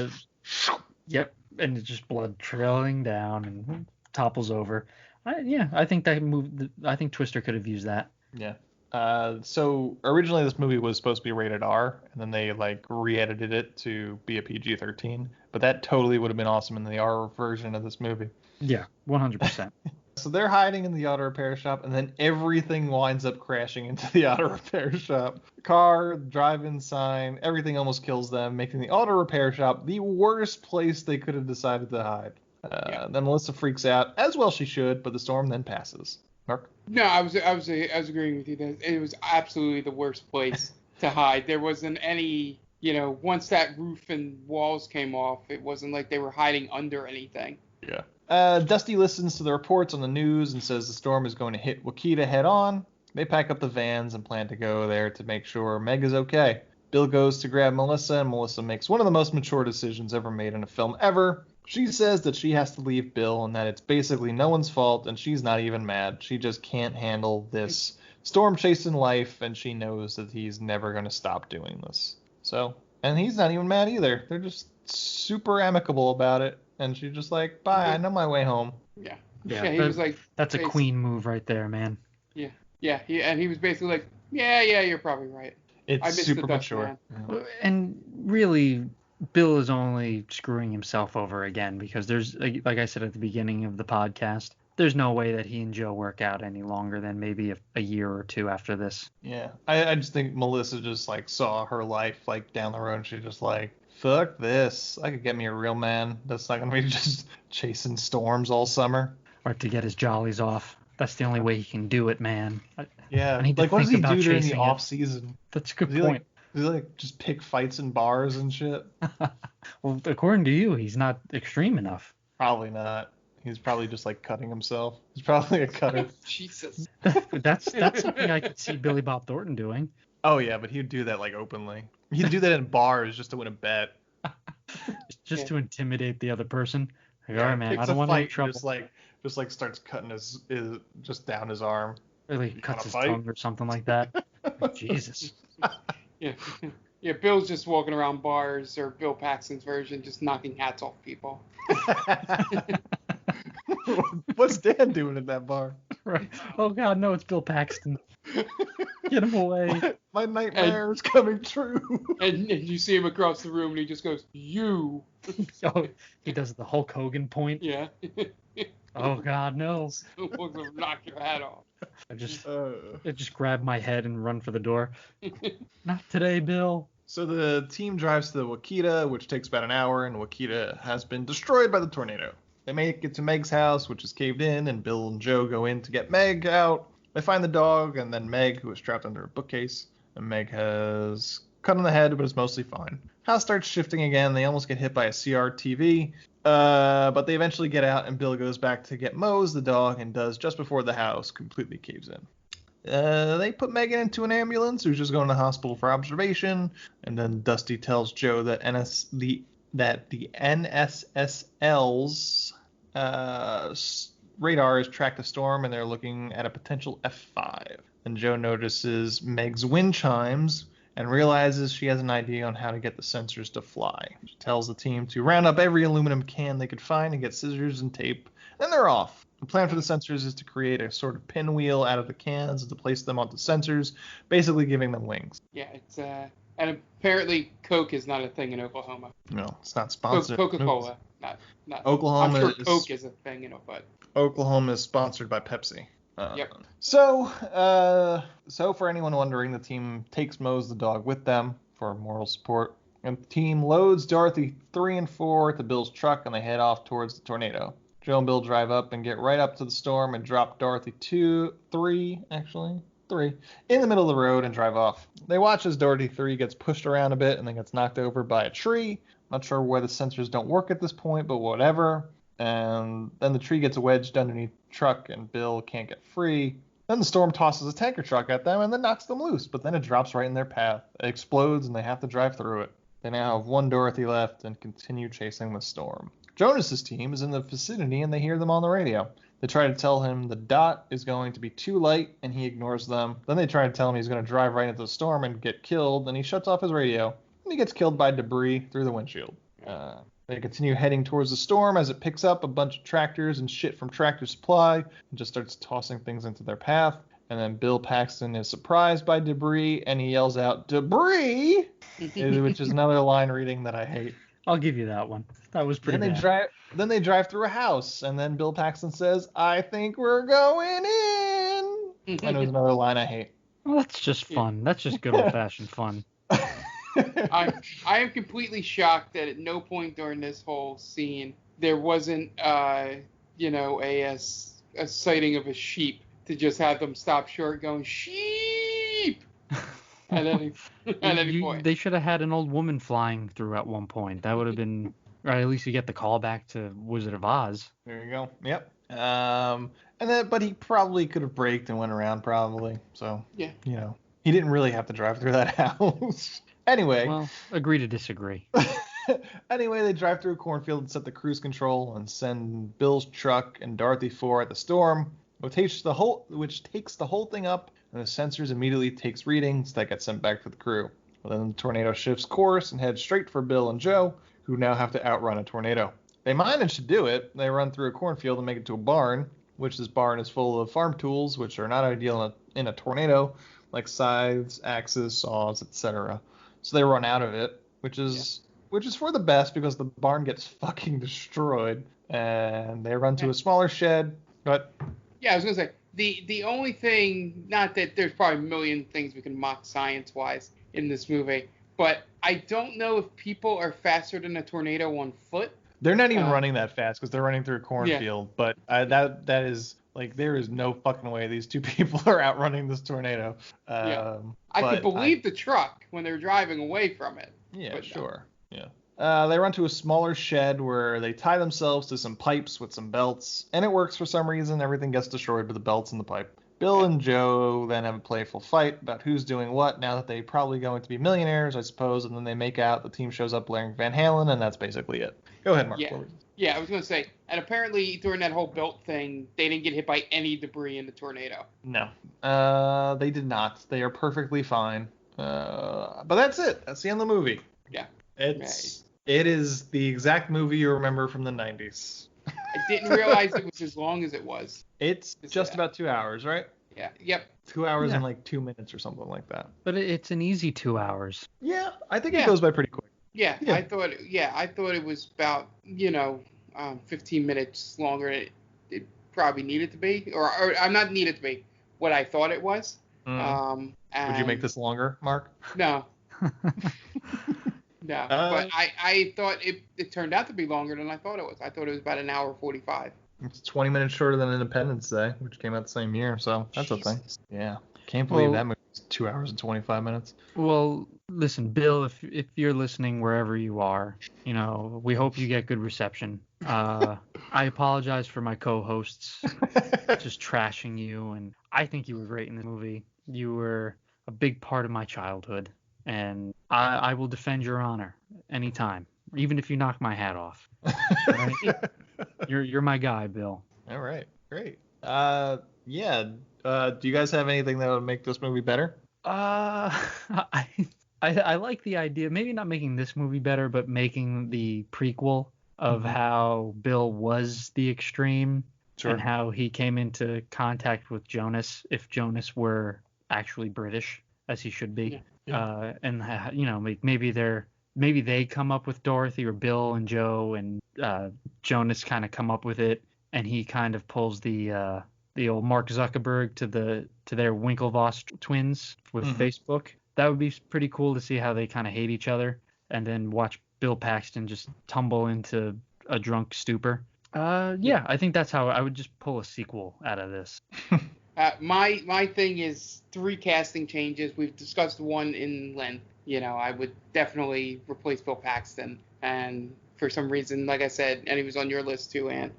Yep. And it's just blood trailing down and topples over. I think I think Twister could have used that. Yeah. So originally this movie was supposed to be rated R, and then they re-edited it to be a PG-13. But that totally would have been awesome in the R version of this movie. Yeah, 100%. So they're hiding in the auto repair shop, and then everything winds up crashing into the auto repair shop. Car, drive-in sign, everything almost kills them, making the auto repair shop the worst place they could have decided to hide. Then Melissa freaks out, as well she should, but the storm then passes. Mark? No, I was agreeing with you that it was absolutely the worst place to hide. There wasn't any, once that roof and walls came off, it wasn't like they were hiding under anything. Yeah. Dusty listens to the reports on the news and says the storm is going to hit Wakita head on. They pack up the vans and plan to go there to make sure Meg is okay. Bill goes to grab Melissa, and Melissa makes one of the most mature decisions ever made in a film ever. She says that she has to leave Bill and that it's basically no one's fault, and she's not even mad. She just can't handle this storm chasing life, and she knows that he's never going to stop doing this. And he's not even mad either. They're just super amicable about it. And she's just like, bye, I know my way home. Yeah. Yeah, he was like... That's a queen move right there, man. Yeah. Yeah, he was basically like, yeah, you're probably right. It's super mature. Yeah. And really, Bill is only screwing himself over again because there's, like I said at the beginning of the podcast, there's no way that he and Joe work out any longer than maybe a year or 2 after this. Yeah. I just think Melissa just saw her life down the road, and she's just like, fuck this. I could get me a real man that's not going to be just chasing storms all summer. Or to get his jollies off. That's the only way he can do it, man. Yeah. I need to what does think he about do during the chasing off season? That's a good point. Does he just pick fights in bars and shit? Well, according to you, he's not extreme enough. Probably not. He's probably just cutting himself. He's probably a cutter. Jesus. That's something I could see Billy Bob Thornton doing. Oh yeah, but he'd do that openly. He'd do that in bars just to win a bet. Just to intimidate the other person. All right, man, I don't want to make trouble. Just starts cutting his just down his arm. Really cuts his tongue or something like that. Jesus. Yeah, Bill's just walking around bars, or Bill Paxton's version, just knocking hats off people. What's Dan doing at that bar? Right. Oh God, no, it's Bill Paxton. Get him away. My nightmare is coming true. And you see him across the room, and he just goes, "You." Oh, he does the Hulk Hogan point. Yeah. Oh God, no. Knock your hat off. I just grab my head and run for the door. Not today, Bill. So the team drives to the Wakita, which takes about an hour, and Wakita has been destroyed by the tornado. They make it to Meg's house, which is caved in, and Bill and Joe go in to get Meg out. They find the dog, and then Meg, who is trapped under a bookcase. And Meg has cut on the head, but is mostly fine. House starts shifting again. They almost get hit by a CRTV. But they eventually get out, and Bill goes back to get Mose, the dog, and does just before the house completely caves in. They put Megan into an ambulance, who's just going to the hospital for observation. And then Dusty tells Joe that the NSSL's radar has tracked the storm, and they're looking at a potential F5. And Joe notices Meg's wind chimes and realizes she has an idea on how to get the sensors to fly. She tells the team to round up every aluminum can they could find and get scissors and tape, and they're off. The plan for the sensors is to create a sort of pinwheel out of the cans and to place them onto sensors, basically giving them wings. Yeah, it's and apparently Coke is not a thing in Oklahoma. No, it's not sponsored. Coca-Cola, not. Oklahoma. I'm sure Coke is a thing, but Oklahoma is sponsored by Pepsi. Yep. So for anyone wondering, the team takes Mose the dog with them for moral support, And the team loads Dorothy 3 and 4 at the Bill's truck, and they head off towards the tornado. Joe and Bill drive up and get right up to the storm and drop Dorothy 3 in the middle of the road and drive off. They watch as Dorothy 3 gets pushed around a bit and then gets knocked over by a tree. Not sure why the sensors don't work at this point, but whatever. And then the tree gets wedged underneath the truck and Bill can't get free. Then the storm tosses a tanker truck at them and then knocks them loose, but then it drops right in their path. It explodes and they have to drive through it. They now have one Dorothy left and continue chasing the storm. Jonas's team is in the vicinity and they hear them on the radio. They try to tell him the dot is going to be too light and he ignores them. Then they try to tell him he's going to drive right into the storm and get killed, and he shuts off his radio and he gets killed by debris through the windshield. They continue heading towards the storm as it picks up a bunch of tractors and shit from Tractor Supply and just starts tossing things into their path. And then Bill Paxton is surprised by debris and he yells out, "Debris!" which is another line reading that I hate. I'll give you that one. That was pretty bad. Then they drive through a house, and then Bill Paxton says, "I think we're going in." And it was another line I hate. Well, that's just fun. That's just good old-fashioned fun. I am completely shocked that at no point during this whole scene there wasn't, a sighting of a sheep to just have them stop short going, "Sheep!" at any point. They should have had an old woman flying through at one point. That would have been, or at least you get the call back to Wizard of Oz. There you go. Yep. But he probably could have braked and went around probably. So, yeah. He didn't really have to drive through that house. Anyway. Well, agree to disagree. Anyway, they drive through a cornfield and set the cruise control and send Bill's truck and Dorothy 4 at the storm, which takes the whole thing up, and the sensors immediately takes readings that get sent back to the crew. Well, then the tornado shifts course and heads straight for Bill and Joe, who now have to outrun a tornado. They manage to do it. They run through a cornfield and make it to a barn, which this barn is full of farm tools, which are not ideal in a tornado, like scythes, axes, saws, etc. So they run out of it, which is for the best because the barn gets fucking destroyed, and they run to a smaller shed. But yeah, I was gonna say the only thing, not that there's probably a million things we can mock science-wise in this movie, but I don't know if people are faster than a tornado on foot. They're not even running that fast because they're running through a cornfield. Yeah. But that is like, there is no fucking way these two people are outrunning this tornado. I could believe the truck when they're driving away from it. Yeah, sure. No. Yeah. They run to a smaller shed where they tie themselves to some pipes with some belts, and it works for some reason. Everything gets destroyed but the belts and the pipe. Bill and Joe then have a playful fight about who's doing what now that they're probably going to be millionaires, I suppose, and then they make out. The team shows up blaring Van Halen, and that's basically it. Go ahead, Mark. Yeah, I was going to say, and apparently during that whole belt thing, they didn't get hit by any debris in the tornado. No, they did not. They are perfectly fine. But that's it. That's the end of the movie. Yeah. It is the exact movie you remember from the 90s. I didn't realize it was as long as it was. It's just about 2 hours, right? Yeah. Yep. 2 hours and like 2 minutes or something like that. But it's an easy 2 hours. Yeah, I think it goes by pretty quick. Yeah. I thought it was about 15 minutes longer than it probably needed to be, or I'm not needed to be, what I thought it was. Would you make this longer, Mark? No. No, but I thought it turned out to be longer than I thought it was. I thought it was about an hour 45. It's 20 minutes shorter than Independence Day, which came out the same year, so that's a thing. Yeah. Can't believe that movie was 2 hours and 25 minutes. Well, listen, Bill, if you're listening wherever you are, we hope you get good reception. I apologize for my co-hosts just trashing you, and I think you were great in this movie. You were a big part of my childhood. And I will defend your honor anytime, even if you knock my hat off. Right? You're my guy, Bill. All right, great. Do you guys have anything that would make this movie better? I like the idea, maybe not making this movie better, but making the prequel of how Bill was the extreme and how he came into contact with Jonas, if Jonas were actually British, as he should be. Yeah. Maybe they come up with Dorothy, or Bill and Joe and Jonas kind of come up with it, and he kind of pulls the old Mark Zuckerberg to their Winklevoss twins with Facebook. That would be pretty cool to see how they kind of hate each other. and then watch Bill Paxton just tumble into a drunk stupor. Yeah, I think that's how I would just pull a sequel out of this. My thing is 3 casting changes. We've discussed one in length. I would definitely replace Bill Paxton. And for some reason, like I said, and he was on your list too, and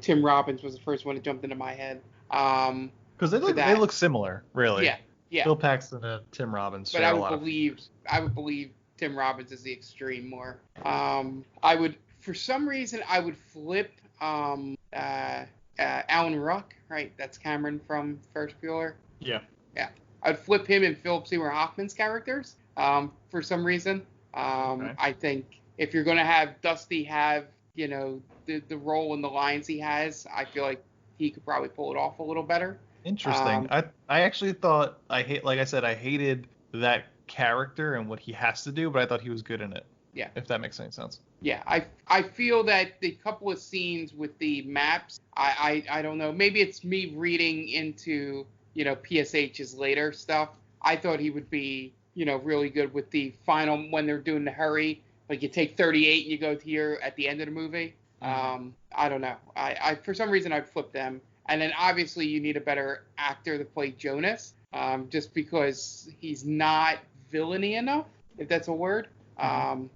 Tim Robbins was the first one that jumped into my head. Because they look similar, really. Yeah. Bill Paxton and Tim Robbins. But I would believe Tim Robbins is the extreme more. For some reason, I would flip Alan Ruck, right? That's Cameron from Ferris Bueller. Yeah. I'd flip him and Philip Seymour Hoffman's characters for some reason. Okay. I think if you're going to have Dusty have, the role in the lines he has, I feel like he could probably pull it off a little better. Interesting. I actually thought I hated that character and what he has to do, but I thought he was good in it. Yeah. If that makes any sense. Yeah, I feel that the couple of scenes with the maps, I don't know, maybe it's me reading into, PSH's later stuff. I thought he would be, really good with the final, when they're doing the hurry, like you take 38 and you go to here at the end of the movie. I don't know. I for some reason I'd flip them. And then obviously you need a better actor to play Jonas, just because he's not villainy enough, if that's a word. For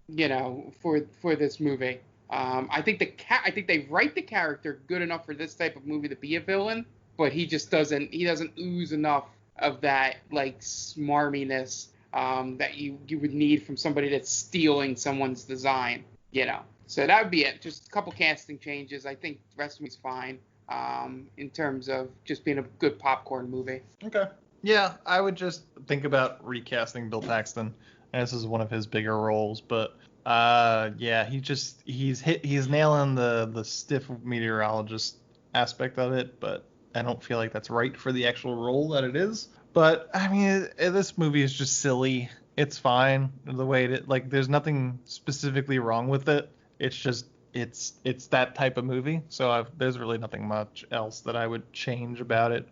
this movie. I think they write the character good enough for this type of movie to be a villain, but he doesn't ooze enough of that like smarminess that you would need from somebody that's stealing someone's design, So that would be it. Just a couple casting changes. I think the rest of me's fine in terms of just being a good popcorn movie. Okay. Yeah, I would just think about recasting Bill Paxton. And this is one of his bigger roles, but he's nailing the stiff meteorologist aspect of it, but I don't feel like that's right for the actual role that it is. But I mean, this movie is just silly. It's fine the way it, like, there's nothing specifically wrong with it. It's just it's that type of movie. So there's really nothing much else that I would change about it.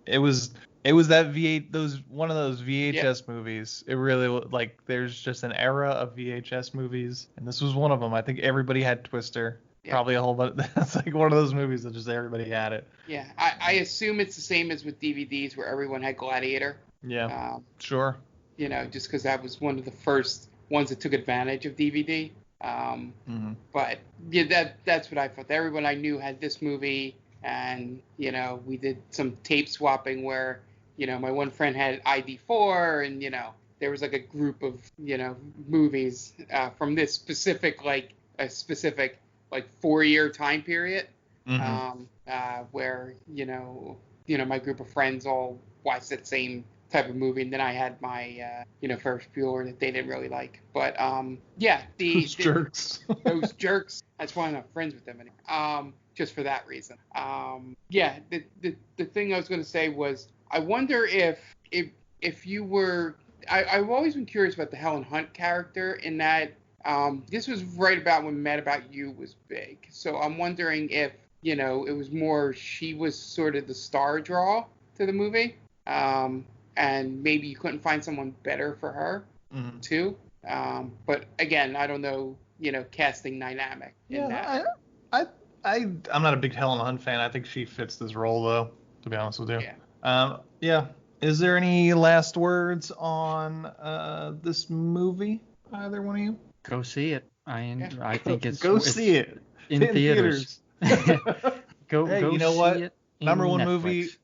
It was that one of those VHS movies. It really, like, there's just an era of VHS movies, and this was one of them. I think everybody had Twister. Yeah. Probably a whole bunch. That's like one of those movies that just everybody had it. Yeah, I assume it's the same as with DVDs where everyone had Gladiator. Yeah, sure. Just because that was one of the first ones that took advantage of DVD. But yeah, that's what I thought. Everyone I knew had this movie, and we did some tape swapping where my one friend had ID4, and there was like a group of movies from this specific 4-year time period, where my group of friends all watched that same type of movie, and then I had my Ferris Bueller that they didn't really like. But those jerks. Those jerks. That's why I'm not friends with them anymore. Just for that reason. The thing I was going to say was, I wonder if you were. I've always been curious about the Helen Hunt character, in that this was right about when Mad About You was big. So I'm wondering if it was more she was sort of the star draw to the movie, and maybe you couldn't find someone better for her too. But again, I don't know. Casting dynamic. I'm not a big Helen Hunt fan. I think she fits this role, though, to be honest with you. Yeah. Is there any last words on this movie? Either one of you? Go see it. I think it's see it in theaters. Go. You know what? Number one Netflix.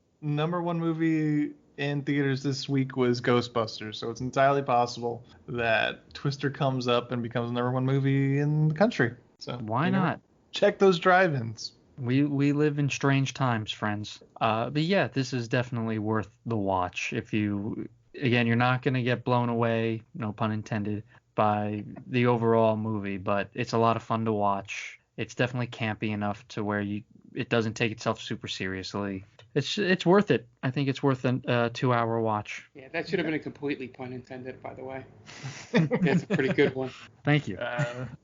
movie in theaters this week was Ghostbusters. So it's entirely possible that Twister comes up and becomes the number one movie in the country. So why not? Check those drive-ins. We live in strange times, friends. But yeah, this is definitely worth the watch. You're not going to get blown away, no pun intended, by the overall movie, but it's a lot of fun to watch. It's definitely campy enough to where it doesn't take itself super seriously. It's worth it. I think it's worth a 2-hour watch. Yeah, that should have been a completely pun intended, by the way. That's a pretty good one. Thank you.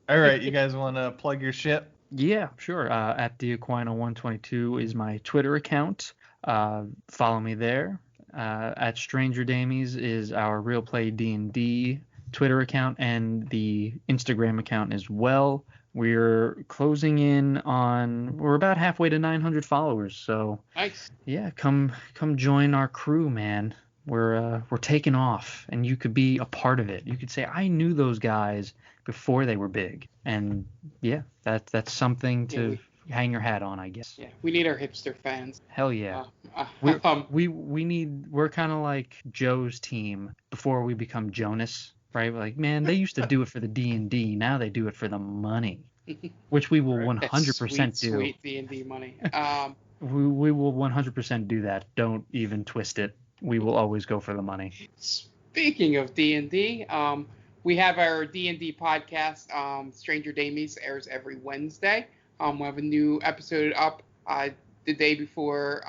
All right, you guys want to plug your shit? Yeah, sure. At DeAquino122 is my Twitter account. Follow me there. At Stranger Damies is our Real Play D&D Twitter account and the Instagram account as well. We're closing in on, we're about halfway to 900 followers. So Nice. yeah, come join our crew, man. We're taking off, and you could be a part of it. You could say, I knew those guys before they were big, and yeah, that's something to hang your hat on, I guess. Yeah, we need our hipster fans. Hell yeah. We're kind of like Joe's team before we become Jonas, right? We're like, man, they used to do it for the D&D, now they do it for the money, which we will 100% do. Sweet D&D money. We will 100% do that. Don't even twist it. We will always go for the money. Speaking of D&D, we have our D&D podcast. Stranger Damies airs every Wednesday. We have a new episode up the day before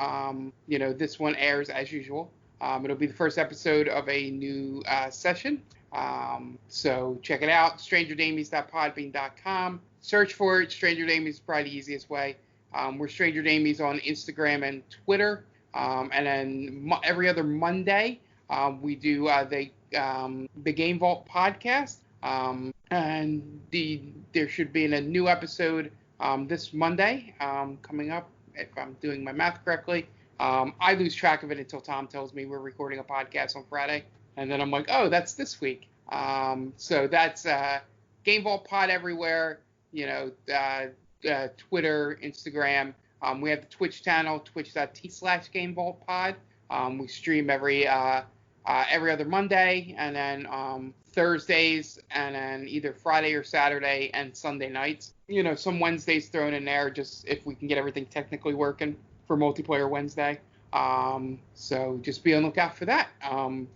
this one airs as usual. It'll be the first episode of a new session. So check it out, strangerdamies.podbean.com. Search for it. Stranger Damies is probably the easiest way. We're Stranger Damies on Instagram and Twitter. And then every other Monday, we do the Game Vault podcast. And there should be a new episode this Monday coming up, if I'm doing my math correctly. I lose track of it until Tom tells me we're recording a podcast on Friday. And then I'm like, oh, that's this week. So that's Game Vault Pod everywhere, Twitter, Instagram. We have the Twitch channel, twitch.tv/GameVaultPod. We stream every other Monday, and then Thursdays, and then either Friday or Saturday and Sunday nights. Some Wednesdays thrown in there, just if we can get everything technically working for Multiplayer Wednesday. So just be on the lookout for that.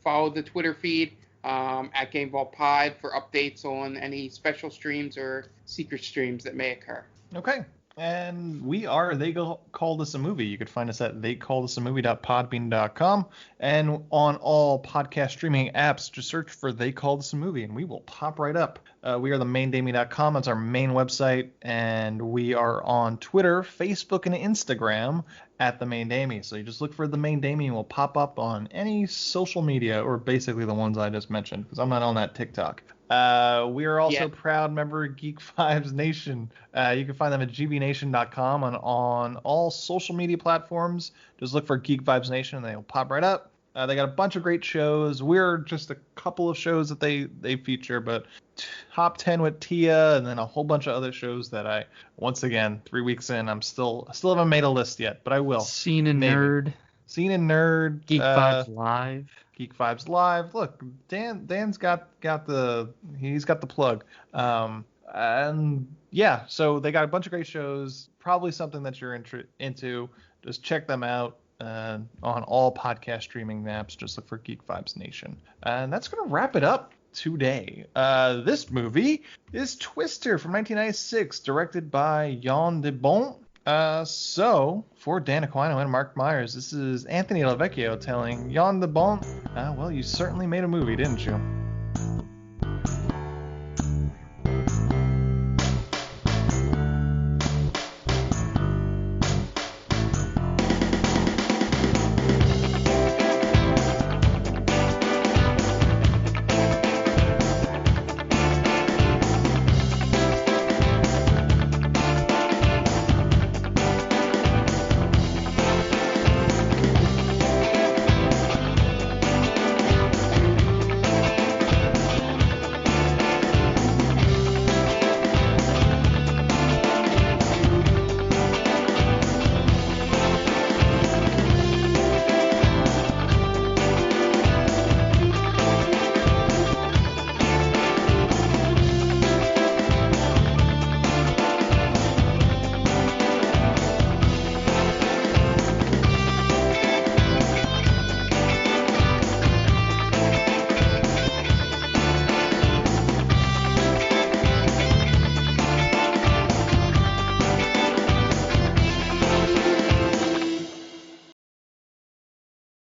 Follow the Twitter feed at GameVaultPod for updates on any special streams or secret streams that may occur. Okay. And we are They Call This a Movie. You could find us at theycallthisamovie.podbean.com, and on all podcast streaming apps, just search for They Call This a Movie, and we will pop right up. We are themaindamie.com. That's our main website, and we are on Twitter, Facebook, and Instagram at The Main Damie. So you just look for The Main Damie, and we'll pop up on any social media, or basically the ones I just mentioned, because I'm not on that TikTok. We are also proud member of Geek Vibes Nation. You can find them at gvnation.com on all social media platforms. Just look for Geek Vibes Nation and they'll pop right up. They got a bunch of great shows. We're just a couple of shows that they feature, but Top 10 with Tia, and then a whole bunch of other shows that once again, 3 weeks in, I still haven't made a list yet, but I will. Scene and Nerd. Geek Vibes Live. Geek Vibes Live. Look, Dan's got the plug. And yeah, so they got a bunch of great shows. Probably something that you're into. Just check them out on all podcast streaming apps. Just look for Geek Vibes Nation. And that's gonna wrap it up today. This movie is Twister from 1996, directed by Jan de Bont. So, for Dan Aquino and Mark Myers, this is Anthony LaVecchio telling Jan de Bont, well, you certainly made a movie, didn't you?